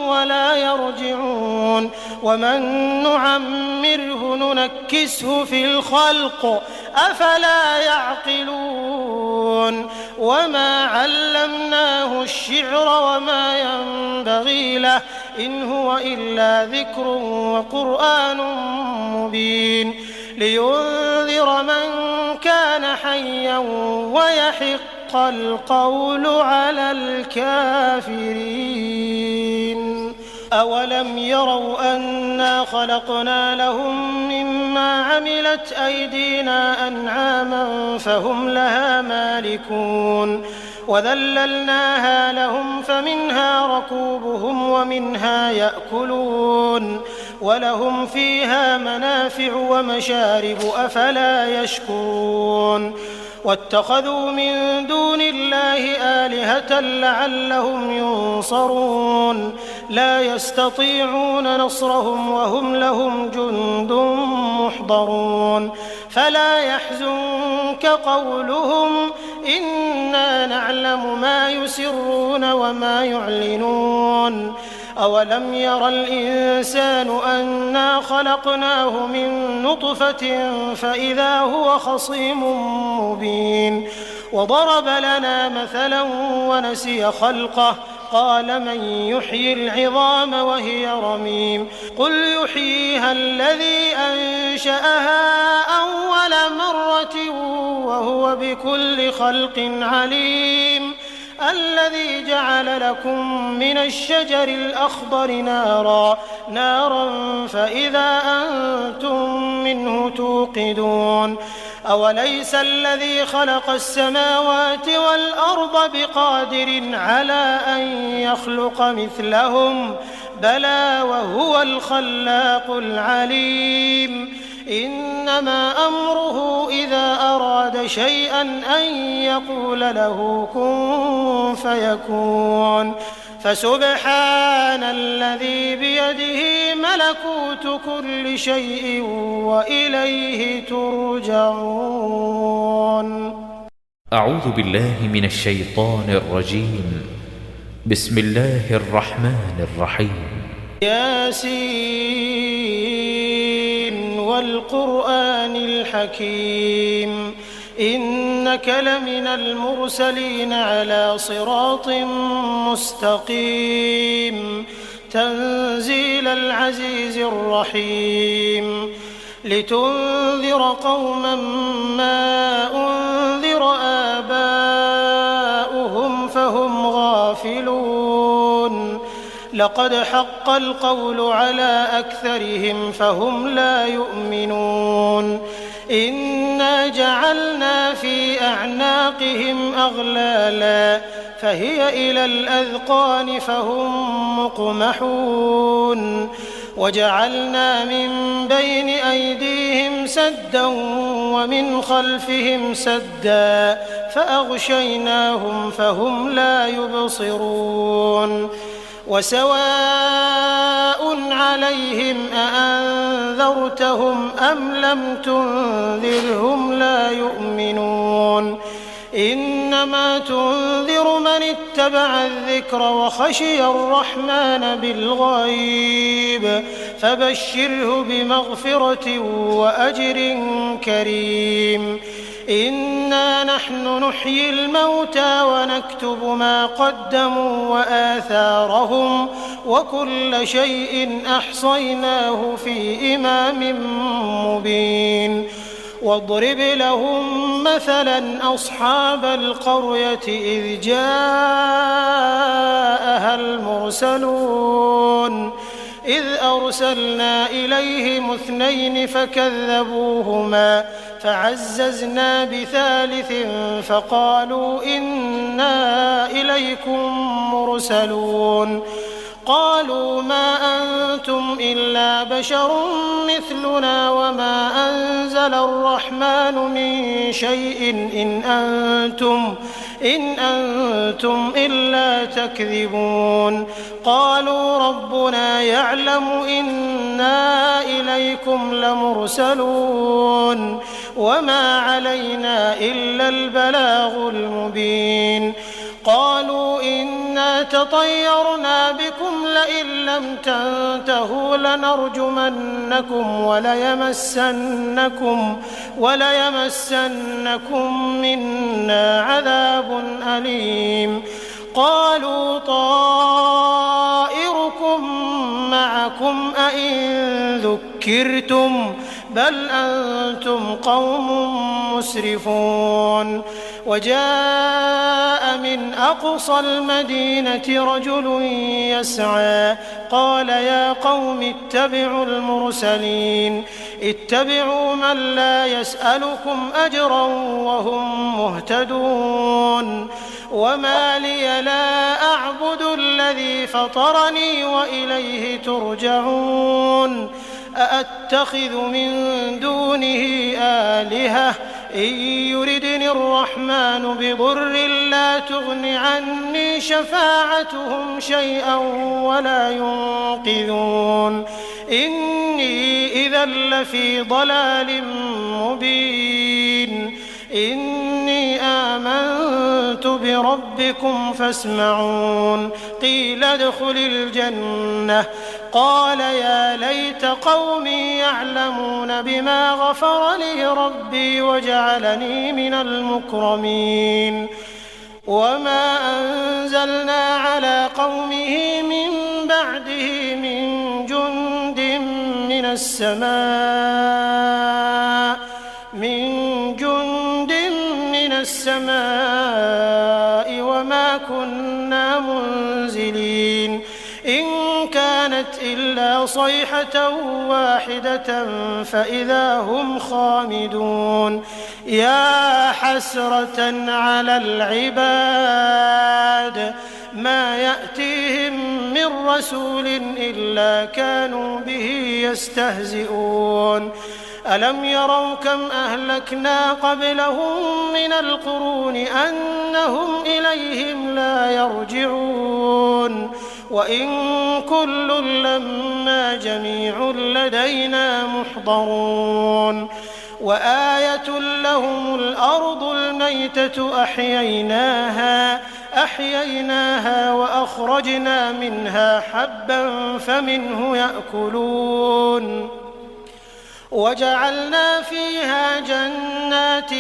ولا يرجعون ومن نعمره ننكسه في الخلق أفلا يعقلون وما علمناه الشعر وما ينبغي له إن هو إلا ذكر وقرآن مبين لينذر من كان حيا ويحق القول على الكافرين أولم يروا أنا خلقنا لهم مما عملت أيدينا أنعاما فهم لها مالكون وذللناها لهم فمنها ركوبهم ومنها يأكلون ولهم فيها منافع ومشارب أفلا يشكرون واتخذوا من دون الله آلهة لعلهم ينصرون لا يستطيعون نصرهم وهم لهم جند محضرون فلا يحزنك قولهم إنا نعلم ما يسرون وما يعلنون أولم ير الإنسان أنا خلقناه من نطفة فإذا هو خصيم مبين وضرب لنا مثلا ونسي خلقه قال من يحيي العظام وهي رميم قل يحييها الذي أنشأها أول مرة وهو بكل خلق عليم الذي جعل لكم من الشجر الأخضر نارا فإذا أنتم منه توقدون أوليس الذي خلق السماوات والأرض بقادر على أن يخلق مثلهم بلى وهو الخلاق العليم إنما أمره إذا أراد شيئا أن يقول له كن فيكون فسبحان الذي بيده ملكوت كل شيء وإليه ترجعون. أعوذ بالله من الشيطان الرجيم. بسم الله الرحمن الرحيم. ياسين والقرآن الحكيم إنك لمن المرسلين على صراط مستقيم تنزيل العزيز الرحيم لتنذر قوما ما أنذر آباؤهم فهم غافلون لقد حق القول على أكثرهم فهم لا يؤمنون إنا جعلنا في أعناقهم أغلالا فهي إلى الأذقان فهم مقمحون وجعلنا من بين أيديهم سدا ومن خلفهم سدا فأغشيناهم فهم لا يبصرون وسواء عليهم أأنذرتهم أم لم تنذرهم لا يؤمنون إنما تنذر من اتبع الذكر وخشي الرحمن بالغيب فبشره بمغفرة وأجر كريم إنا نحن نحيي الموتى ونكتب ما قدموا وآثارهم وكل شيء أحصيناه في إمام مبين واضرب لهم مثلا أصحاب القرية إذ جاءها المرسلون إذ أرسلنا إليهم 2 فكذبوهما فعززنا بثالث فقالوا إنا إليكم مرسلون قالوا ما أنتم إلا بشر مثلنا وما أنزل الرحمن من شيء إن أنتم إلا تكذبون قالوا ربنا يعلم إنا إليكم لمرسلون وما علينا إلا البلاغ المبين قالوا إنا تطيرنا بكم لئن لم تنتهوا لنرجمنكم وليمسنكم منا عذاب أليم قالوا طائركم معكم أئن ذكرتم بل أنتم قوم مسرفون وجاء من أقصى المدينة رجل يسعى قال يا قوم اتبعوا المرسلين اتبعوا من لا يسألكم أجرا وهم مهتدون وما لي لا أعبد الذي فطرني وإليه ترجعون أأتخذ من دونه آلهة إن يردني الرحمن بضر لا تغن عني شفاعتهم شيئا ولا ينقذون إني إذا لفي ضلال مبين إني آمنت ربكم فاسمعون قيل ادخل الجنة قال يا ليت قومي يعلمون بما غفر لي ربي وجعلني من المكرمين وما أنزلنا على قومه من بعده من جند من السماء وما كنا منزلين إن كانت إلا صيحة واحدة فإذا هم خامدون يا حسرة على العباد ما يأتيهم من رسول إلا كانوا به يستهزئون ألم يروا كم أهلكنا قبلهم من القرون أنهم إليهم لا يرجعون وإن كل لما جميع لدينا محضرون وآية لهم الأرض الميتة أحييناها وأخرجنا منها حبا فمنه يأكلون وجعلنا فيها جنات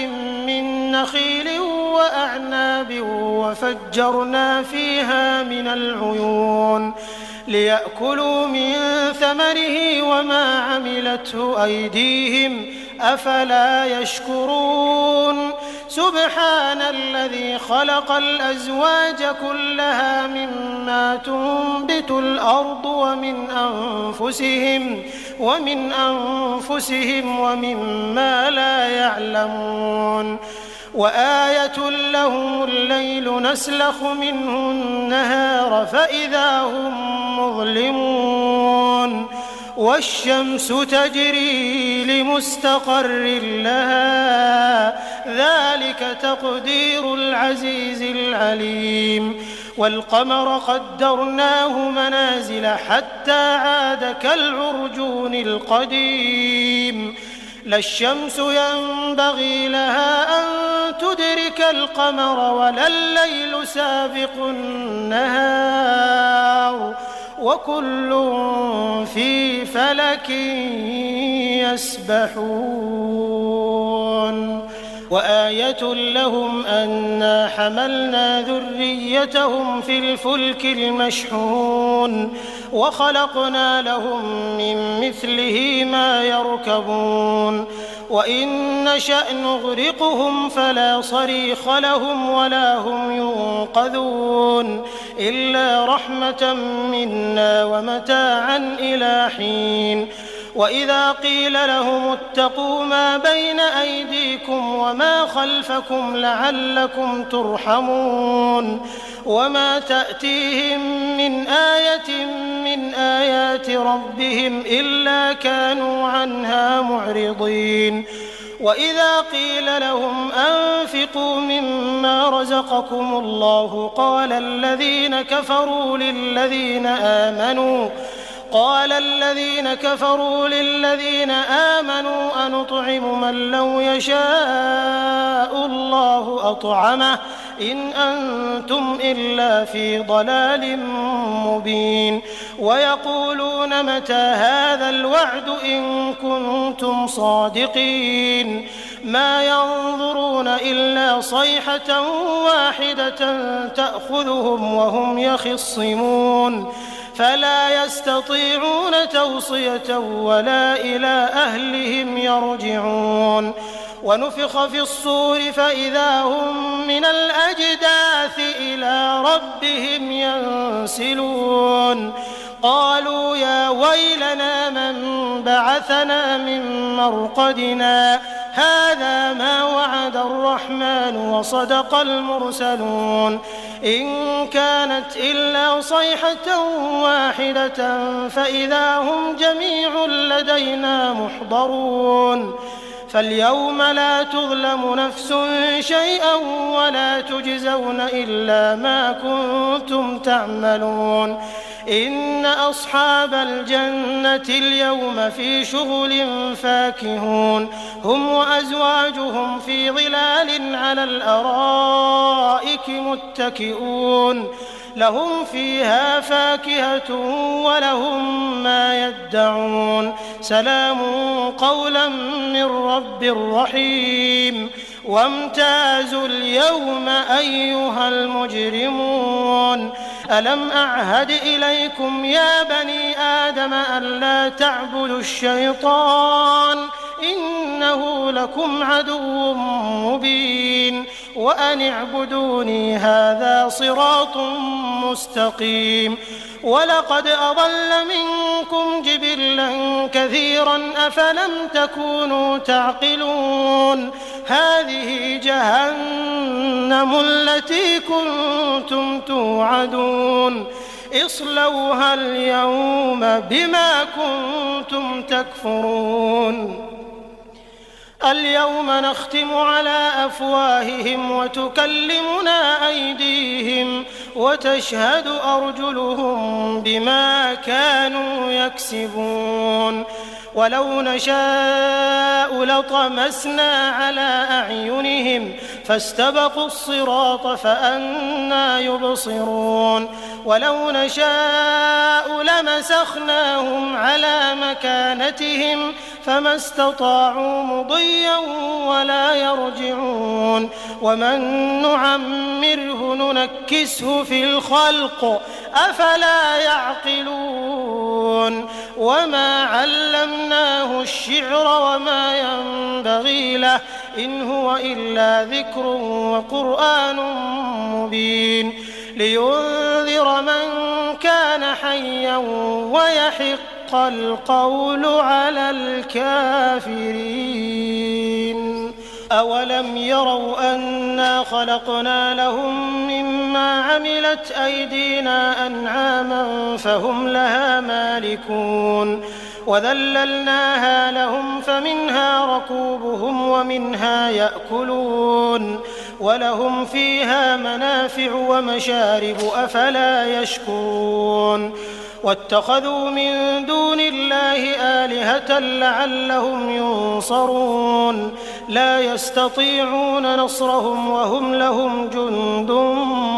من نخيل وأعناب وفجرنا فيها من العيون ليأكلوا من ثمره وما عملته أيديهم أفلا يشكرون سبحان الذي خلق الأزواج كلها مما تنبت الأرض ومن أنفسهم ومما لا يعلمون وآية لهم الليل نسلخ منه النهار فإذا هم مظلمون والشمس تجري لمستقر لها ذلك تقدير العزيز العليم والقمر قدرناه منازل حتى عاد كالعرجون القديم لا الشمس ينبغي لها أن تدرك القمر ولا الليل سابق النهار وكل في فلك يسبحون وآية لهم أنا حملنا ذريتهم في الفلك المشحون وخلقنا لهم من مثله ما يركبون وإن نشأ نغرقهم فلا صريخ لهم ولا هم ينقذون إلا رحمة منا ومتاعا إلى حين وإذا قيل لهم اتقوا ما بين أيديكم وما خلفكم لعلكم ترحمون وما تأتيهم من آية من آيات ربهم إلا كانوا عنها معرضين وإذا قيل لهم أنفقوا مما رزقكم الله قال الذين كفروا للذين آمنوا أنطعم من لو يشاء الله أطعمه إن أنتم إلا في ضلال مبين ويقولون متى هذا الوعد إن كنتم صادقين ما ينظرون إلا صيحة واحدة تأخذهم وهم يخصمون فلا يستطيعون توصية ولا إلى أهلهم يرجعون ونفخ في الصور فإذا هم من الأجداث إلى ربهم ينسلون قالوا يا ويلنا من بعثنا من مرقدنا هذا ما وعد الرحمن وصدق المرسلون إن كانت إلا صيحة واحدة فإذا هم جميع لدينا محضرون فاليوم لا تظلم نفس شيئا ولا تجزون إلا ما كنتم تعملون إن أصحاب الجنة اليوم في شغل فاكهون هم وأزواجهم في ظلال على الأرائك متكئون لهم فيها فاكهة ولهم ما يدعون سلام قولا من رب رحيم وامتازوا اليوم أيها المجرمون ألم أعهد إليكم يا بني آدم ألا تعبدوا الشيطان إنه لكم عدو مبين وأن اعبدوني هذا صراط مستقيم ولقد أضل منكم جبلا كثيرا أفلم تكونوا تعقلون هذه جهنم التي كنتم توعدون اصلوها اليوم بما كنتم تكفرون اليوم نختم على أفواههم وتكلمنا أيديهم وتشهد أرجلهم بما كانوا يكسبون ولو نشاء لطمسنا على أعينهم فاستبقوا الصراط فأنى يبصرون ولو نشاء لمسخناهم على مكانتهم فما استطاعوا مضيا ولا يرجعون ومن نعمره ننكسه في الخلق أفلا يعقلون وما علمناه الشعر وما ينبغي له إن هو إلا ذكر وقرآن مبين لينذر من كان حيا ويحق القول على الكافرين أولم يروا أنا خلقنا لهم مما عملت أيدينا أنعاما فهم لها مالكون وذللناها لهم فمنها ركوبهم ومنها يأكلون ولهم فيها منافع ومشارب أفلا يشكرون واتخذوا من دون الله آلهة لعلهم ينصرون لا يستطيعون نصرهم وهم لهم جند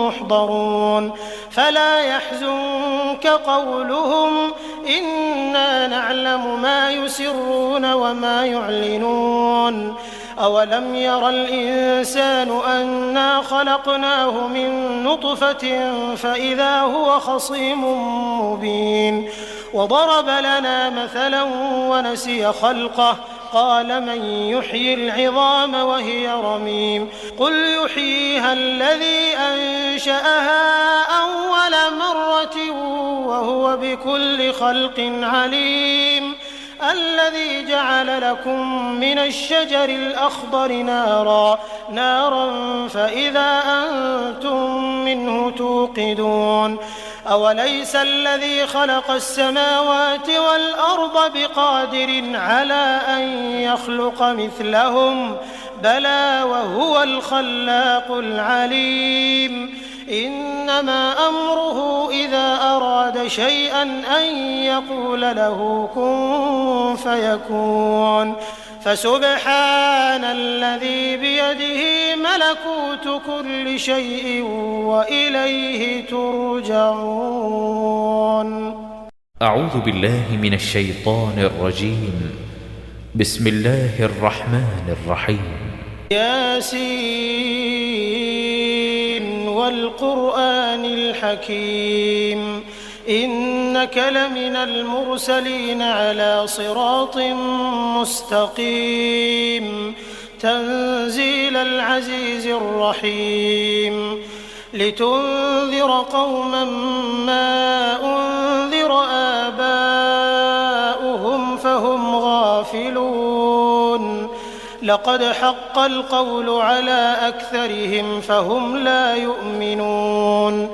محضرون فلا يحزنك قولهم إنا نعلم ما يسرون وما يعلنون أولم ير الإنسان أنا خلقناه من نطفة فإذا هو خصيم مبين وضرب لنا مثلا ونسي خلقه قال من يحيي العظام وهي رميم قل يحييها الذي أنشأها أول مرة وهو بكل خلق عليم الذي جعل لكم من الشجر الأخضر نارا فإذا أنتم منه توقدون أوليس الذي خلق السماوات والأرض بقادر على أن يخلق مثلهم بلى وهو الخلاق العليم إنما أمره إذا أراد شيئا أن يقول له كن فيكون فسبحان الذي بيده ملكوت كل شيء وإليه ترجعون. أعوذ بالله من الشيطان الرجيم. بسم الله الرحمن الرحيم. ياسين والقرآن الحكيم إنك لمن المرسلين على صراط مستقيم تنزيل العزيز الرحيم لتنذر قوما ما أنذر آباؤهم فهم غافلون لقد حق القول على أكثرهم فهم لا يؤمنون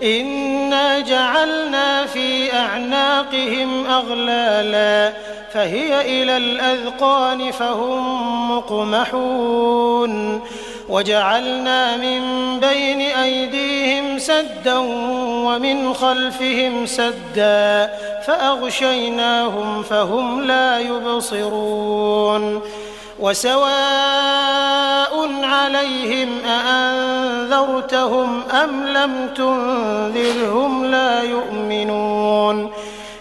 إنا جعلنا في أعناقهم أغلالا فهي إلى الأذقان فهم مقمحون وجعلنا من بين أيديهم سدا ومن خلفهم سدا فأغشيناهم فهم لا يبصرون وسواء عليهم أأنذرتهم أم لم تنذرهم لا يؤمنون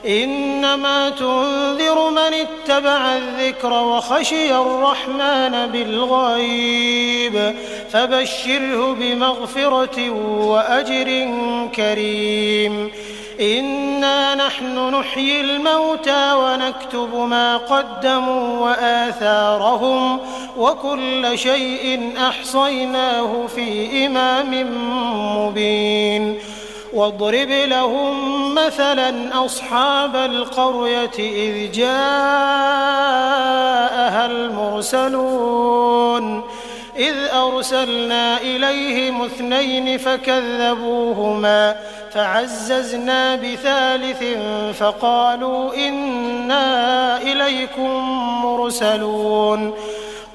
إنما تنذر من اتبع الذكر وخشي الرحمن بالغيب فبشره بمغفرة وأجر كريم إنا نحن نحيي الموتى ونكتب ما قدموا وآثارهم وكل شيء أحصيناه في إمام مبين واضرب لهم مثلا أصحاب القرية إذ جاءها المرسلون إذ أرسلنا إليهم 2 فكذبوهما فعززنا بثالث فقالوا إنا إليكم مرسلون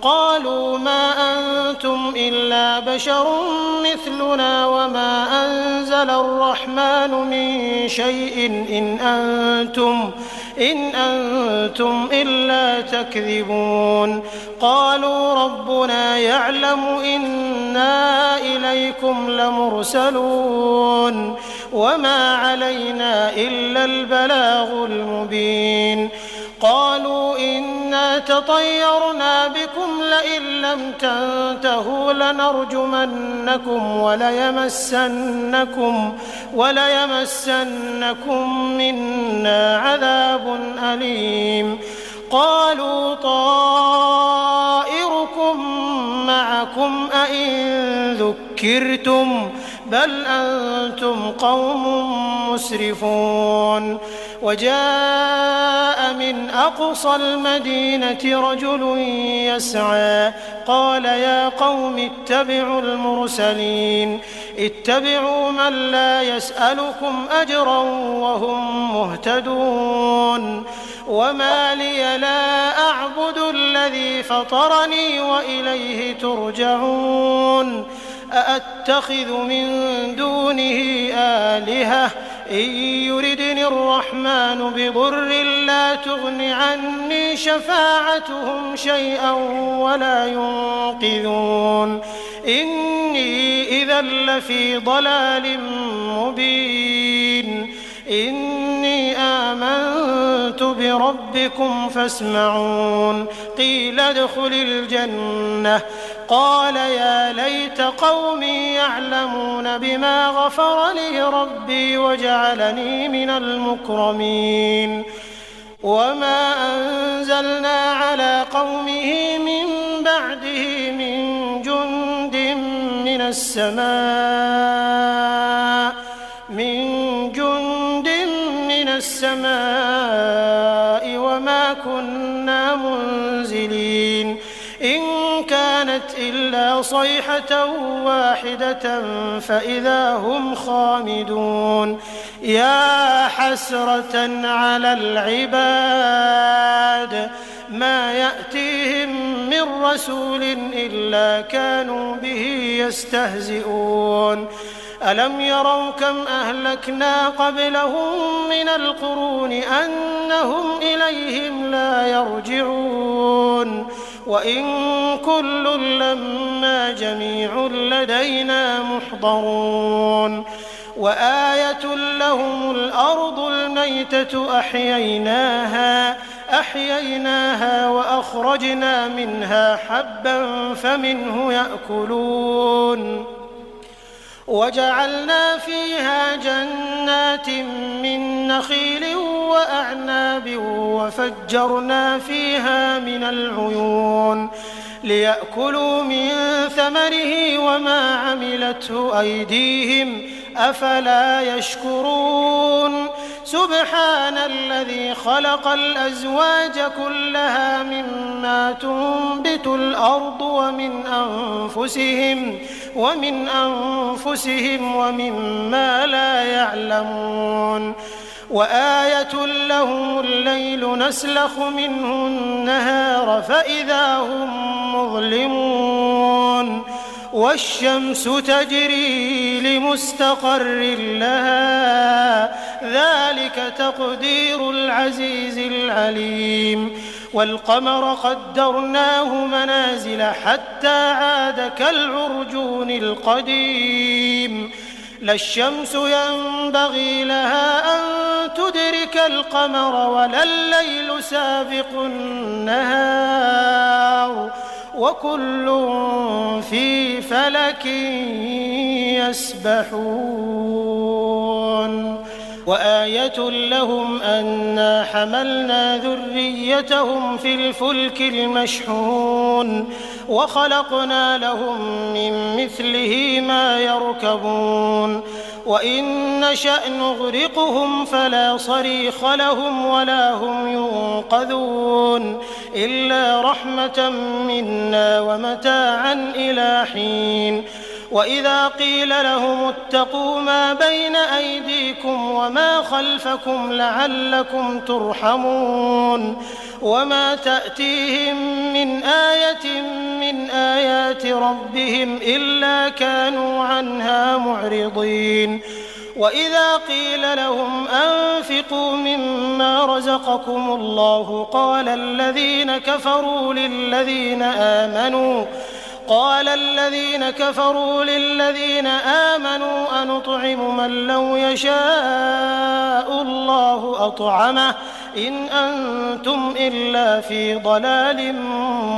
قالوا ما أنتم إلا بشر مثلنا وما أنزل الرحمن من شيء إن أنتم إلا تكذبون قالوا ربنا يعلم إنا إليكم لمرسلون وما علينا إلا البلاغ المبين قالوا إنا تطيرنا بكم لئن لم تنتهوا لنرجمنكم وليمسنكم منا عذاب أليم قالوا طائركم معكم أئن ذكرتم بل أنتم قوم مسرفون وجاء من أقصى المدينة رجل يسعى قال يا قوم اتبعوا المرسلين اتبعوا من لا يسألكم أجرا وهم مهتدون وما لي لا أعبد الذي فطرني وإليه ترجعون أأتخذ من دونه آلهة إن يردني الرحمن بضر لا تغن عني شفاعتهم شيئا ولا ينقذون إني إذا لفي ضلال مبين إني آمنت بربكم فاسمعون قيل ادخل الجنة قال يا ليت قومي يعلمون بما غفر لي ربي وجعلني من المكرمين وما أنزلنا على قومه من بعده من جند من السماء وما كنا منزلين إن كانت إلا صيحة واحدة فإذا هم خامدون يا حسرة على العباد ما يأتيهم من رسول إلا كانوا به يستهزئون ألم يروا كم أهلكنا قبلهم من القرون أنهم إليهم لا يرجعون وإن كل لما جميع لدينا محضرون وآية لهم الأرض الميتة أحييناها وأخرجنا منها حبا فمنه يأكلون وجعلنا فيها جنات من نخيل وأعناب وفجرنا فيها من العيون ليأكلوا من ثمره وما عملته أيديهم أفلا يشكرون سبحان الذي خلق الأزواج كلها مما تنبت الأرض ومن أنفسهم ومما لا يعلمون وآية لهم الليل نسلخ منه النهار فإذا هم مظلمون والشمس تجري لمستقر لها ذلك تقدير العزيز العليم والقمر قدرناه منازل حتى عاد كالعرجون القديم لا الشمس ينبغي لها أن تدرك القمر ولا الليل سابق النهار وكل في فلك يسبحون وآية لهم أنا حملنا ذريتهم في الفلك المشحون وخلقنا لهم من مثله ما يركبون وإن نشأ نغرقهم فلا صريخ لهم ولا هم ينقذون إلا رحمة منا ومتاعا إلى حين وإذا قيل لهم اتقوا ما بين أيديكم وما خلفكم لعلكم ترحمون وما تأتيهم من آية من آيات ربهم إلا كانوا عنها معرضين وإذا قيل لهم أنفقوا مما رزقكم الله قال الذين كفروا للذين آمنوا أنطعم من لو يشاء الله أطعمه إن أنتم إلا في ضلال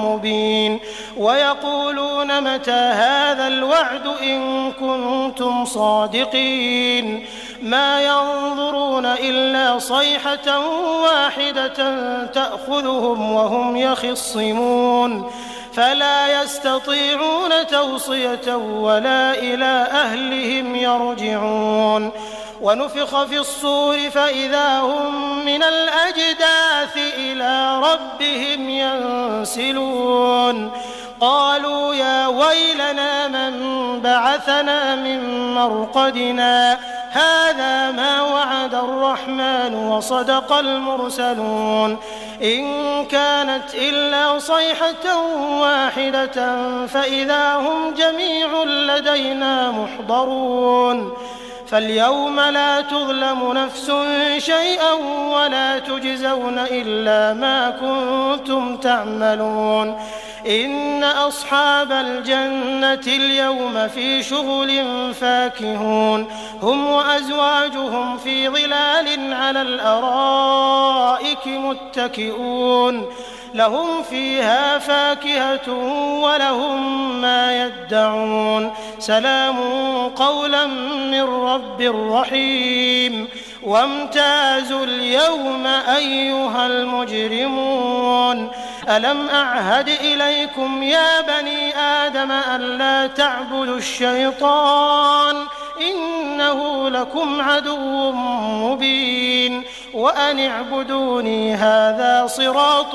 مبين ويقولون متى هذا الوعد إن كنتم صادقين ما ينظرون إلا صيحة واحدة تأخذهم وهم يخصمون فلا يستطيعون توصية ولا إلى أهلهم يرجعون ونفخ في الصور فإذا هم من الأجداث إلى ربهم ينسلون قالوا يا ويلنا من بعثنا من مرقدنا هذا ما وعد الرحمن وصدق المرسلون إن كانت إلا صيحة واحدة فإذا هم جميع لدينا محضرون فاليوم لا تظلم نفس شيئا ولا تجزون إلا ما كنتم تعملون إن أصحاب الجنة اليوم في شغل فاكهون هم وأزواجهم في ظلال على الأرائك متكئون لهم فيها فاكهة ولهم ما يدعون سلام قولا من رب رحيم وامتازوا اليوم أيها المجرمون ألم أعهد إليكم يا بني آدم ألا تعبدوا الشيطان إنه لكم عدو مبين وأن اعبدوني هذا صراط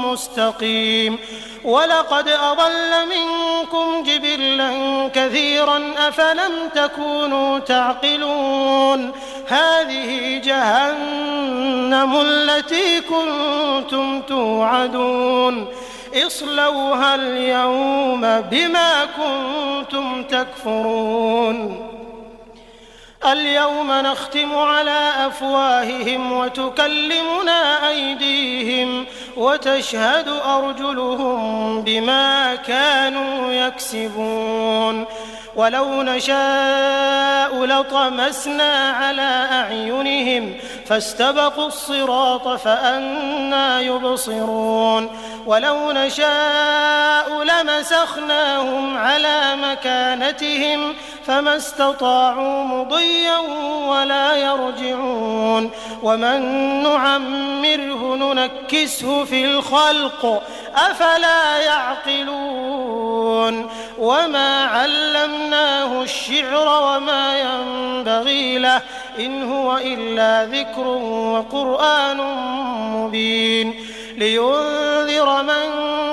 مستقيم ولقد أضل منكم جبلا كثيرا أفلم تكونوا تعقلون هذه جهنم التي كنتم توعدون اصلوها اليوم بما كنتم تكفرون اليوم نختم على أفواههم وتكلمنا أيديهم وتشهد أرجلهم بما كانوا يكسبون ولو نشاء لطمسنا على أعينهم فاستبقوا الصراط فأنى يبصرون ولو نشاء لمسخناهم على مكانتهم فما استطاعوا مضيا ولا يرجعون ومن نعمره ننكسه في الخلق أفلا يعقلون وما علمناه الشعر وما ينبغي له إن هو إلا ذكر وقرآن مبين لينذر من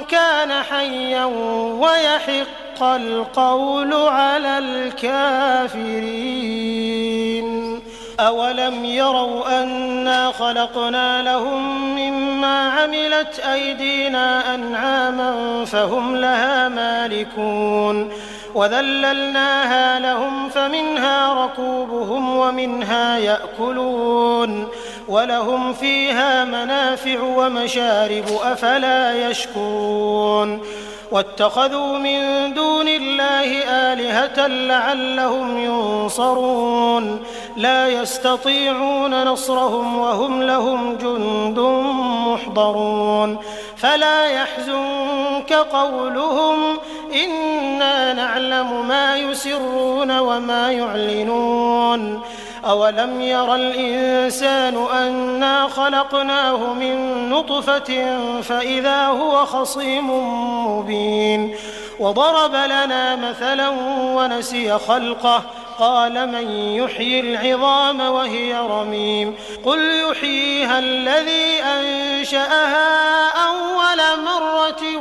كان حيا ويحق القول على الكافرين أولم يروا أنا خلقنا لهم مما عملت أيدينا أنعاما فهم لها مالكون وذللناها لهم فمنها ركوبهم ومنها يأكلون ولهم فيها منافع ومشارب أفلا يشكرون واتخذوا من دون الله آلهة لعلهم ينصرون لا يستطيعون نصرهم وهم لهم جند محضرون فلا يحزنك قولهم إنا نعلم ما يسرون وما يعلنون أولم ير الإنسان أنا خلقناه من نطفة فإذا هو خصيم مبين وضرب لنا مثلا ونسي خلقه قال من يحيي العظام وهي رميم قل يحييها الذي أنشأها أول مرة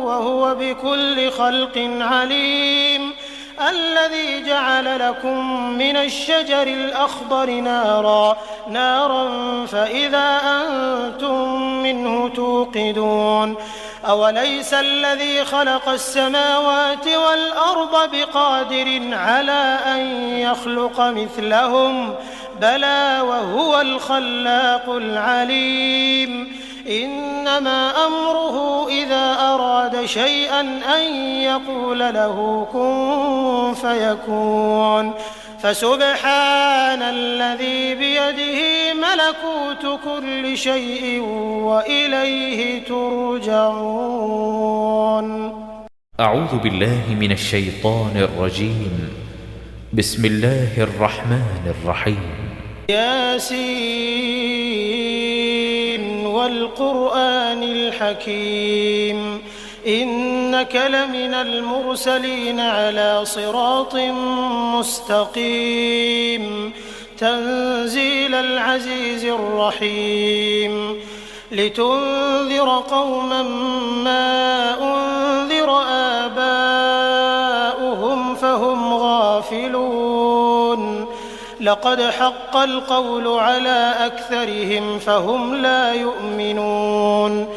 وهو بكل خلق عليم الذي جعل لكم من الشجر الأخضر نارا فإذا أنتم منه توقدون أوليس الذي خلق السماوات والأرض بقادر على أن يخلق مثلهم بلى وهو الخلاق العليم إنما أمره إذا أراد شيئا أن يقول له كن فيكون فسبحان الذي بيده ملكوت كل شيء وإليه ترجعون. أعوذ بالله من الشيطان الرجيم. بسم الله الرحمن الرحيم. ياسين والقرآن الحكيم إنك لمن المرسلين على صراط مستقيم تنزيل العزيز الرحيم لتنذر قوما ما أنذر آباؤهم فهم غافلون لقد حق القول على أكثرهم فهم لا يؤمنون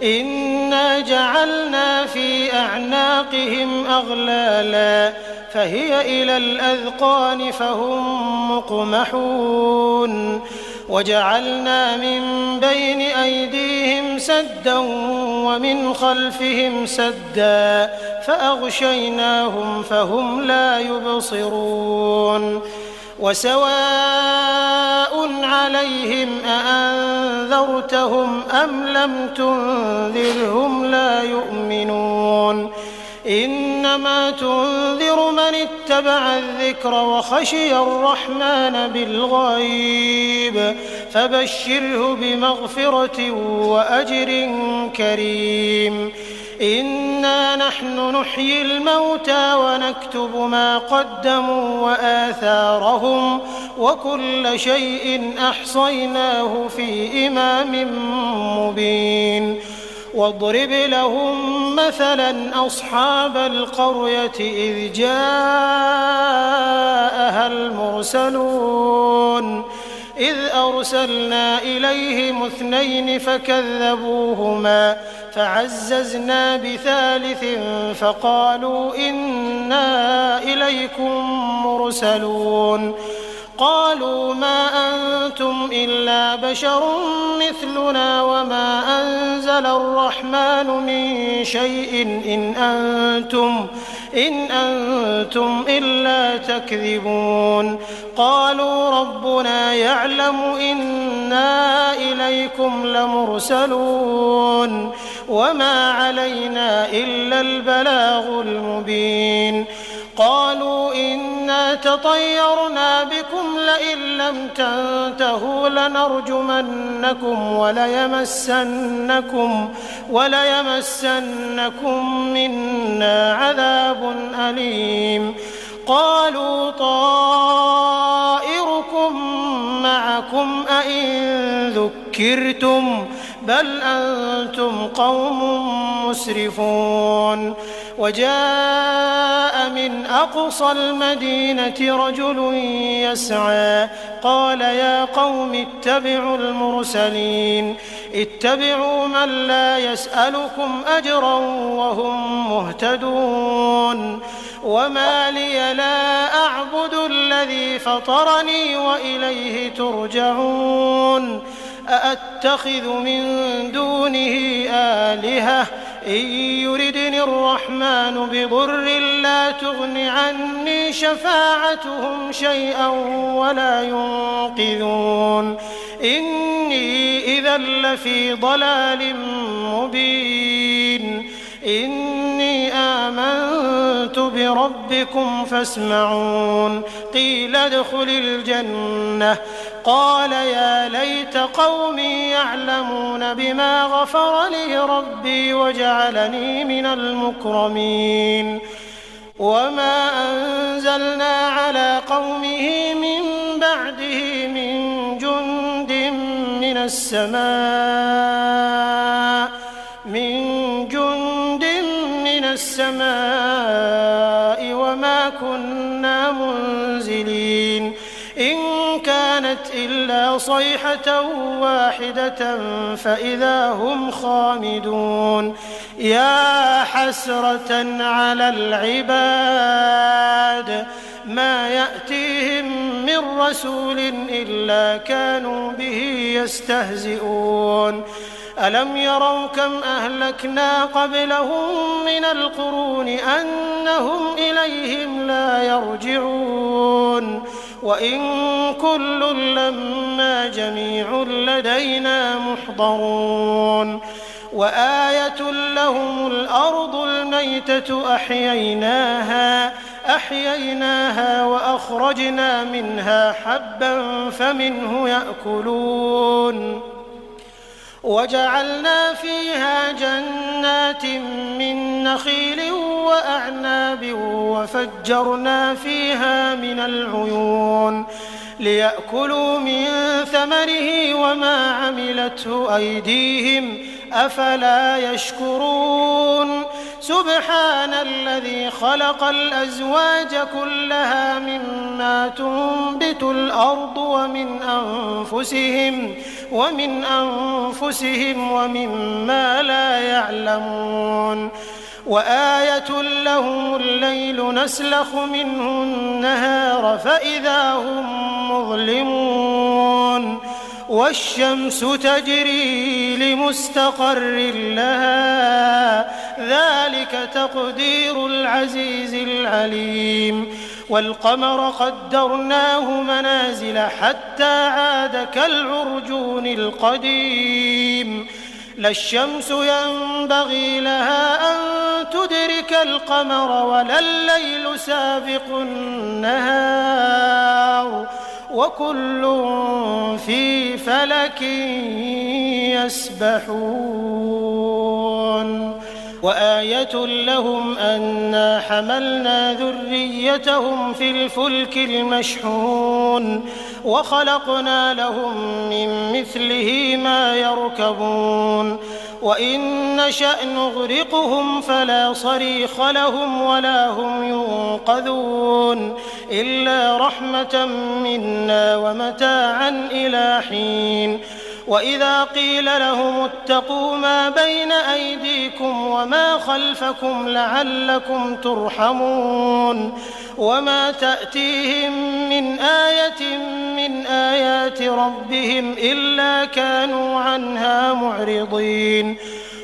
إنا جعلنا في أعناقهم أغلالا فهي إلى الأذقان فهم مقمحون وجعلنا من بين أيديهم سدا ومن خلفهم سدا فأغشيناهم فهم لا يبصرون وسواء عليهم أأنذرتهم أم لم تنذرهم لا يؤمنون إنما تنذر من اتبع الذكر وخشي الرحمن بالغيب فبشره بمغفرة وأجر كريم إنا نحن نحيي الموتى ونكتب ما قدموا وآثارهم وكل شيء أحصيناه في إمام مبين واضرب لهم مثلا أصحاب القرية إذ جاءها المرسلون إذ أرسلنا إليهم 2 فكذبوهما فعززنا بثالث فقالوا إنا إليكم مرسلون قالوا ما أنتم إلا بشر مثلنا وما أنزل الرحمن من شيء إن أنتم إلا تكذبون قالوا ربنا يعلم إنا إليكم لمرسلون وما علينا إلا البلاغ المبين قالوا إنا تطيرنا بكم لئن لم تنتهوا لنرجمنكم وليمسنكم منا عذاب أليم قالوا طائركم معكم أئن ذكرتم بل أنتم قوم مسرفون وجاء من أقصى المدينة رجل يسعى قال يا قوم اتبعوا المرسلين اتبعوا من لا يسألكم أجرا وهم مهتدون وما لي لا أعبد الذي فطرني وإليه ترجعون أأتخذ من دونه آلهة إن يردني الرحمن بضر لا تغن عني شفاعتهم شيئا ولا ينقذون إني إذا لفي ضلال مبين إني آمنت بربكم فاسمعون قيل ادخل الجنة قال يا ليت قومي يعلمون بما غفر لي ربي وجعلني من المكرمين وما أنزلنا على قومه من بعده من جند من السماء وما كنا منزلين إن كانت إلا صيحة واحدة فإذا هم خامدون يا حسرة على العباد ما يأتيهم من رسول إلا كانوا به يستهزئون ألم يروا كم أهلكنا قبلهم من القرون أنهم إليهم لا يرجعون وإن كل لما جميع لدينا محضرون وآية لهم الأرض الميتة أحييناها وأخرجنا منها حبا فمنه يأكلون وجعلنا فيها جنات من نخيل وأعناب وفجرنا فيها من العيون ليأكلوا من ثمره وما عملته أيديهم أفلا يشكرون سبحان الذي خلق الأزواج كلها مما تنبت الأرض ومن أنفسهم ومما لا يعلمون وآية لهم الليل نسلخ منه النهار فإذا هم مظلمون والشمس تجري لمستقر لها ذلك تقدير العزيز العليم والقمر قدرناه منازل حتى عاد كالعرجون القديم لا الشمس ينبغي لها أن تدرك القمر ولا الليل سابق النهار وكل في فلك يسبحون وآية لهم أنا حملنا ذريتهم في الفلك المشحون وخلقنا لهم من مثله ما يركبون وإن نشأ نغرقهم فلا صريخ لهم ولا هم ينقذون إلا رحمة منا ومتاعا إلى حين وإذا قيل لهم اتقوا ما بين أيديكم وما خلفكم لعلكم ترحمون وما تأتيهم من آية من آيات ربهم إلا كانوا عنها معرضين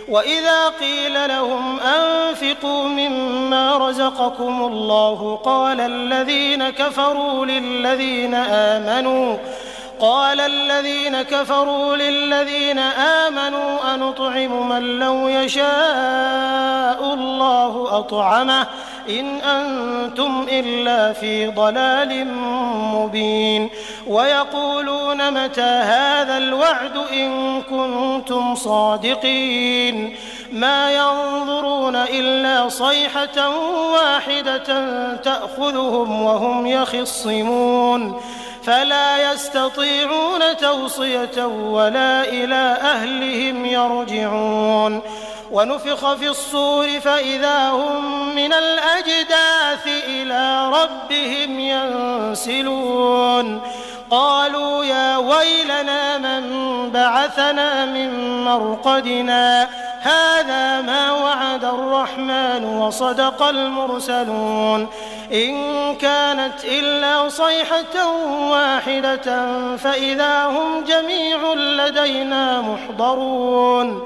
وإذا قيل لهم أنفقوا مما رزقكم الله قال الذين كفروا للذين آمنوا أنطعم من لو يشاء الله أطعمه إن أنتم إلا في ضلال مبين ويقولون متى هذا الوعد إن كنتم صادقين ما ينظرون إلا صيحة واحدة تأخذهم وهم يخصمون فلا يستطيعون توصية ولا إلى أهلهم يرجعون ونفخ في الصور فإذا هم من الأجداث إلى ربهم ينسلون قالوا يا ويلنا من بعثنا من مرقدنا هذا ما وعد الرحمن وصدق المرسلون إن كانت إلا صيحة واحدة فإذا هم جميع لدينا محضرون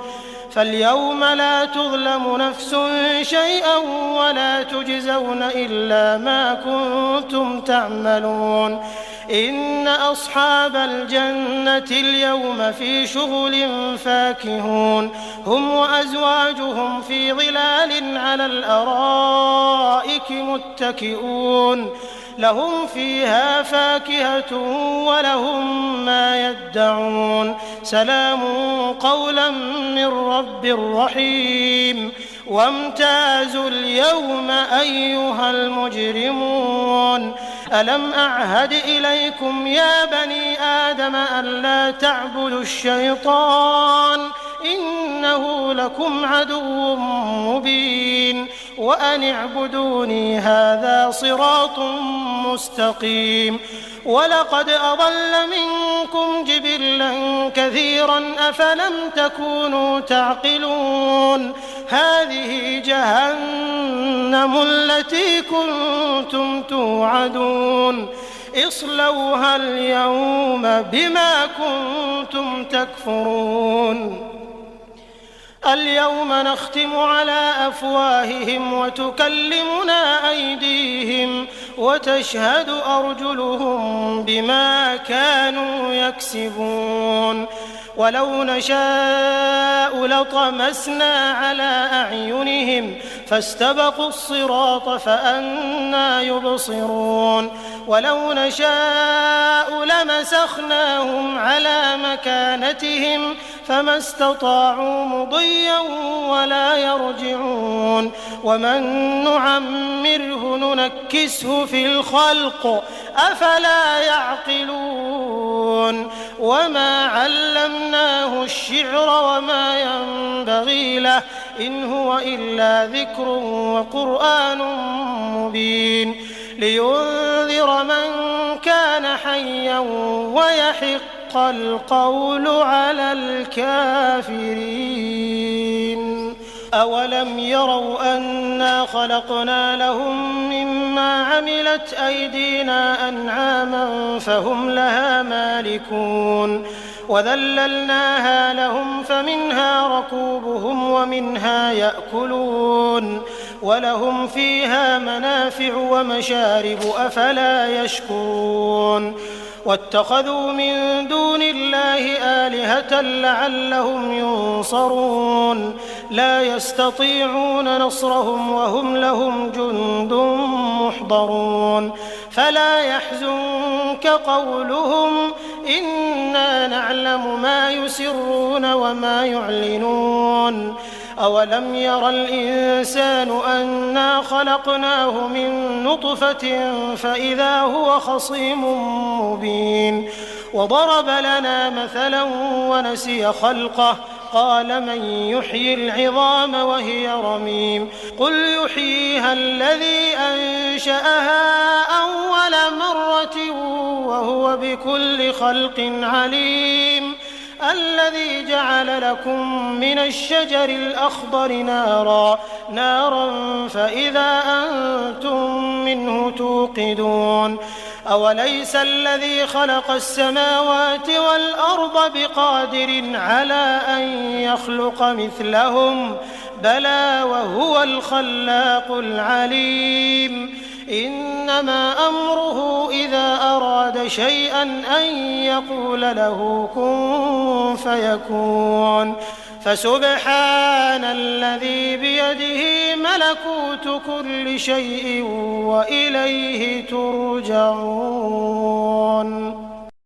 فاليوم لا تظلم نفس شيئا ولا تجزون إلا ما كنتم تعملون إن أصحاب الجنة اليوم في شغل فاكهون هم وأزواجهم في ظلال على الأرائك متكئون لهم فيها فاكهة ولهم ما يدعون سلام قولا من رب رحيم وامتازوا اليوم أيها المجرمون ألم أعهد إليكم يا بني آدم ألا تعبدوا الشيطان إنه لكم عدو مبين وأن اعبدوني هذا صراط مستقيم ولقد أضل منكم جبلا كثيرا أفلم تكونوا تعقلون هذه جهنم التي كنتم توعدون اصلوها اليوم بما كنتم تكفرون اليوم نختم على أفواههم وتكلمنا أيديهم وتشهد أرجلهم بما كانوا يكسبون ولو نشاء لطمسنا على أعينهم فاستبقوا الصراط فأنى يبصرون ولو نشاء لمسخناهم على مكانتهم فما استطاعوا مضيا ولا يرجعون ومن نعمره ننكسه في الخلق أفلا يعقلون وما علمناه الشعر وما ينبغي له إن هو إلا ذكر وقرآن مبين لينذر من كان حيا ويحق القول على الكافرين أولم يروا أنا خلقنا لهم مما عملت أيدينا أنعاما فهم لها مالكون وذللناها لهم فمنها ركوبهم ومنها يأكلون ولهم فيها منافع ومشارب أفلا يشكرون واتخذوا من دون الله آلهة لعلهم ينصرون لا يستطيعون نصرهم وهم لهم جند محضرون فلا يحزنك قولهم إنا نعلم ما يسرون وما يعلنون أولم ير الإنسان أنا خلقناه من نطفة فإذا هو خصيم مبين وضرب لنا مثلا ونسي خلقه قال من يحيي العظام وهي رميم قل يحييها الذي أنشأها أول مرة وهو بكل خلق عليم الذي جعل لكم من الشجر الأخضر نارا فإذا أنتم منه توقدون أوليس الذي خلق السماوات والأرض بقادر على أن يخلق مثلهم بلى وهو الخلاق العليم إنما أمره إذا أراد شيئا أن يقول له كن فيكون فسبحان الذي بيده ملكوت كل شيء وإليه ترجعون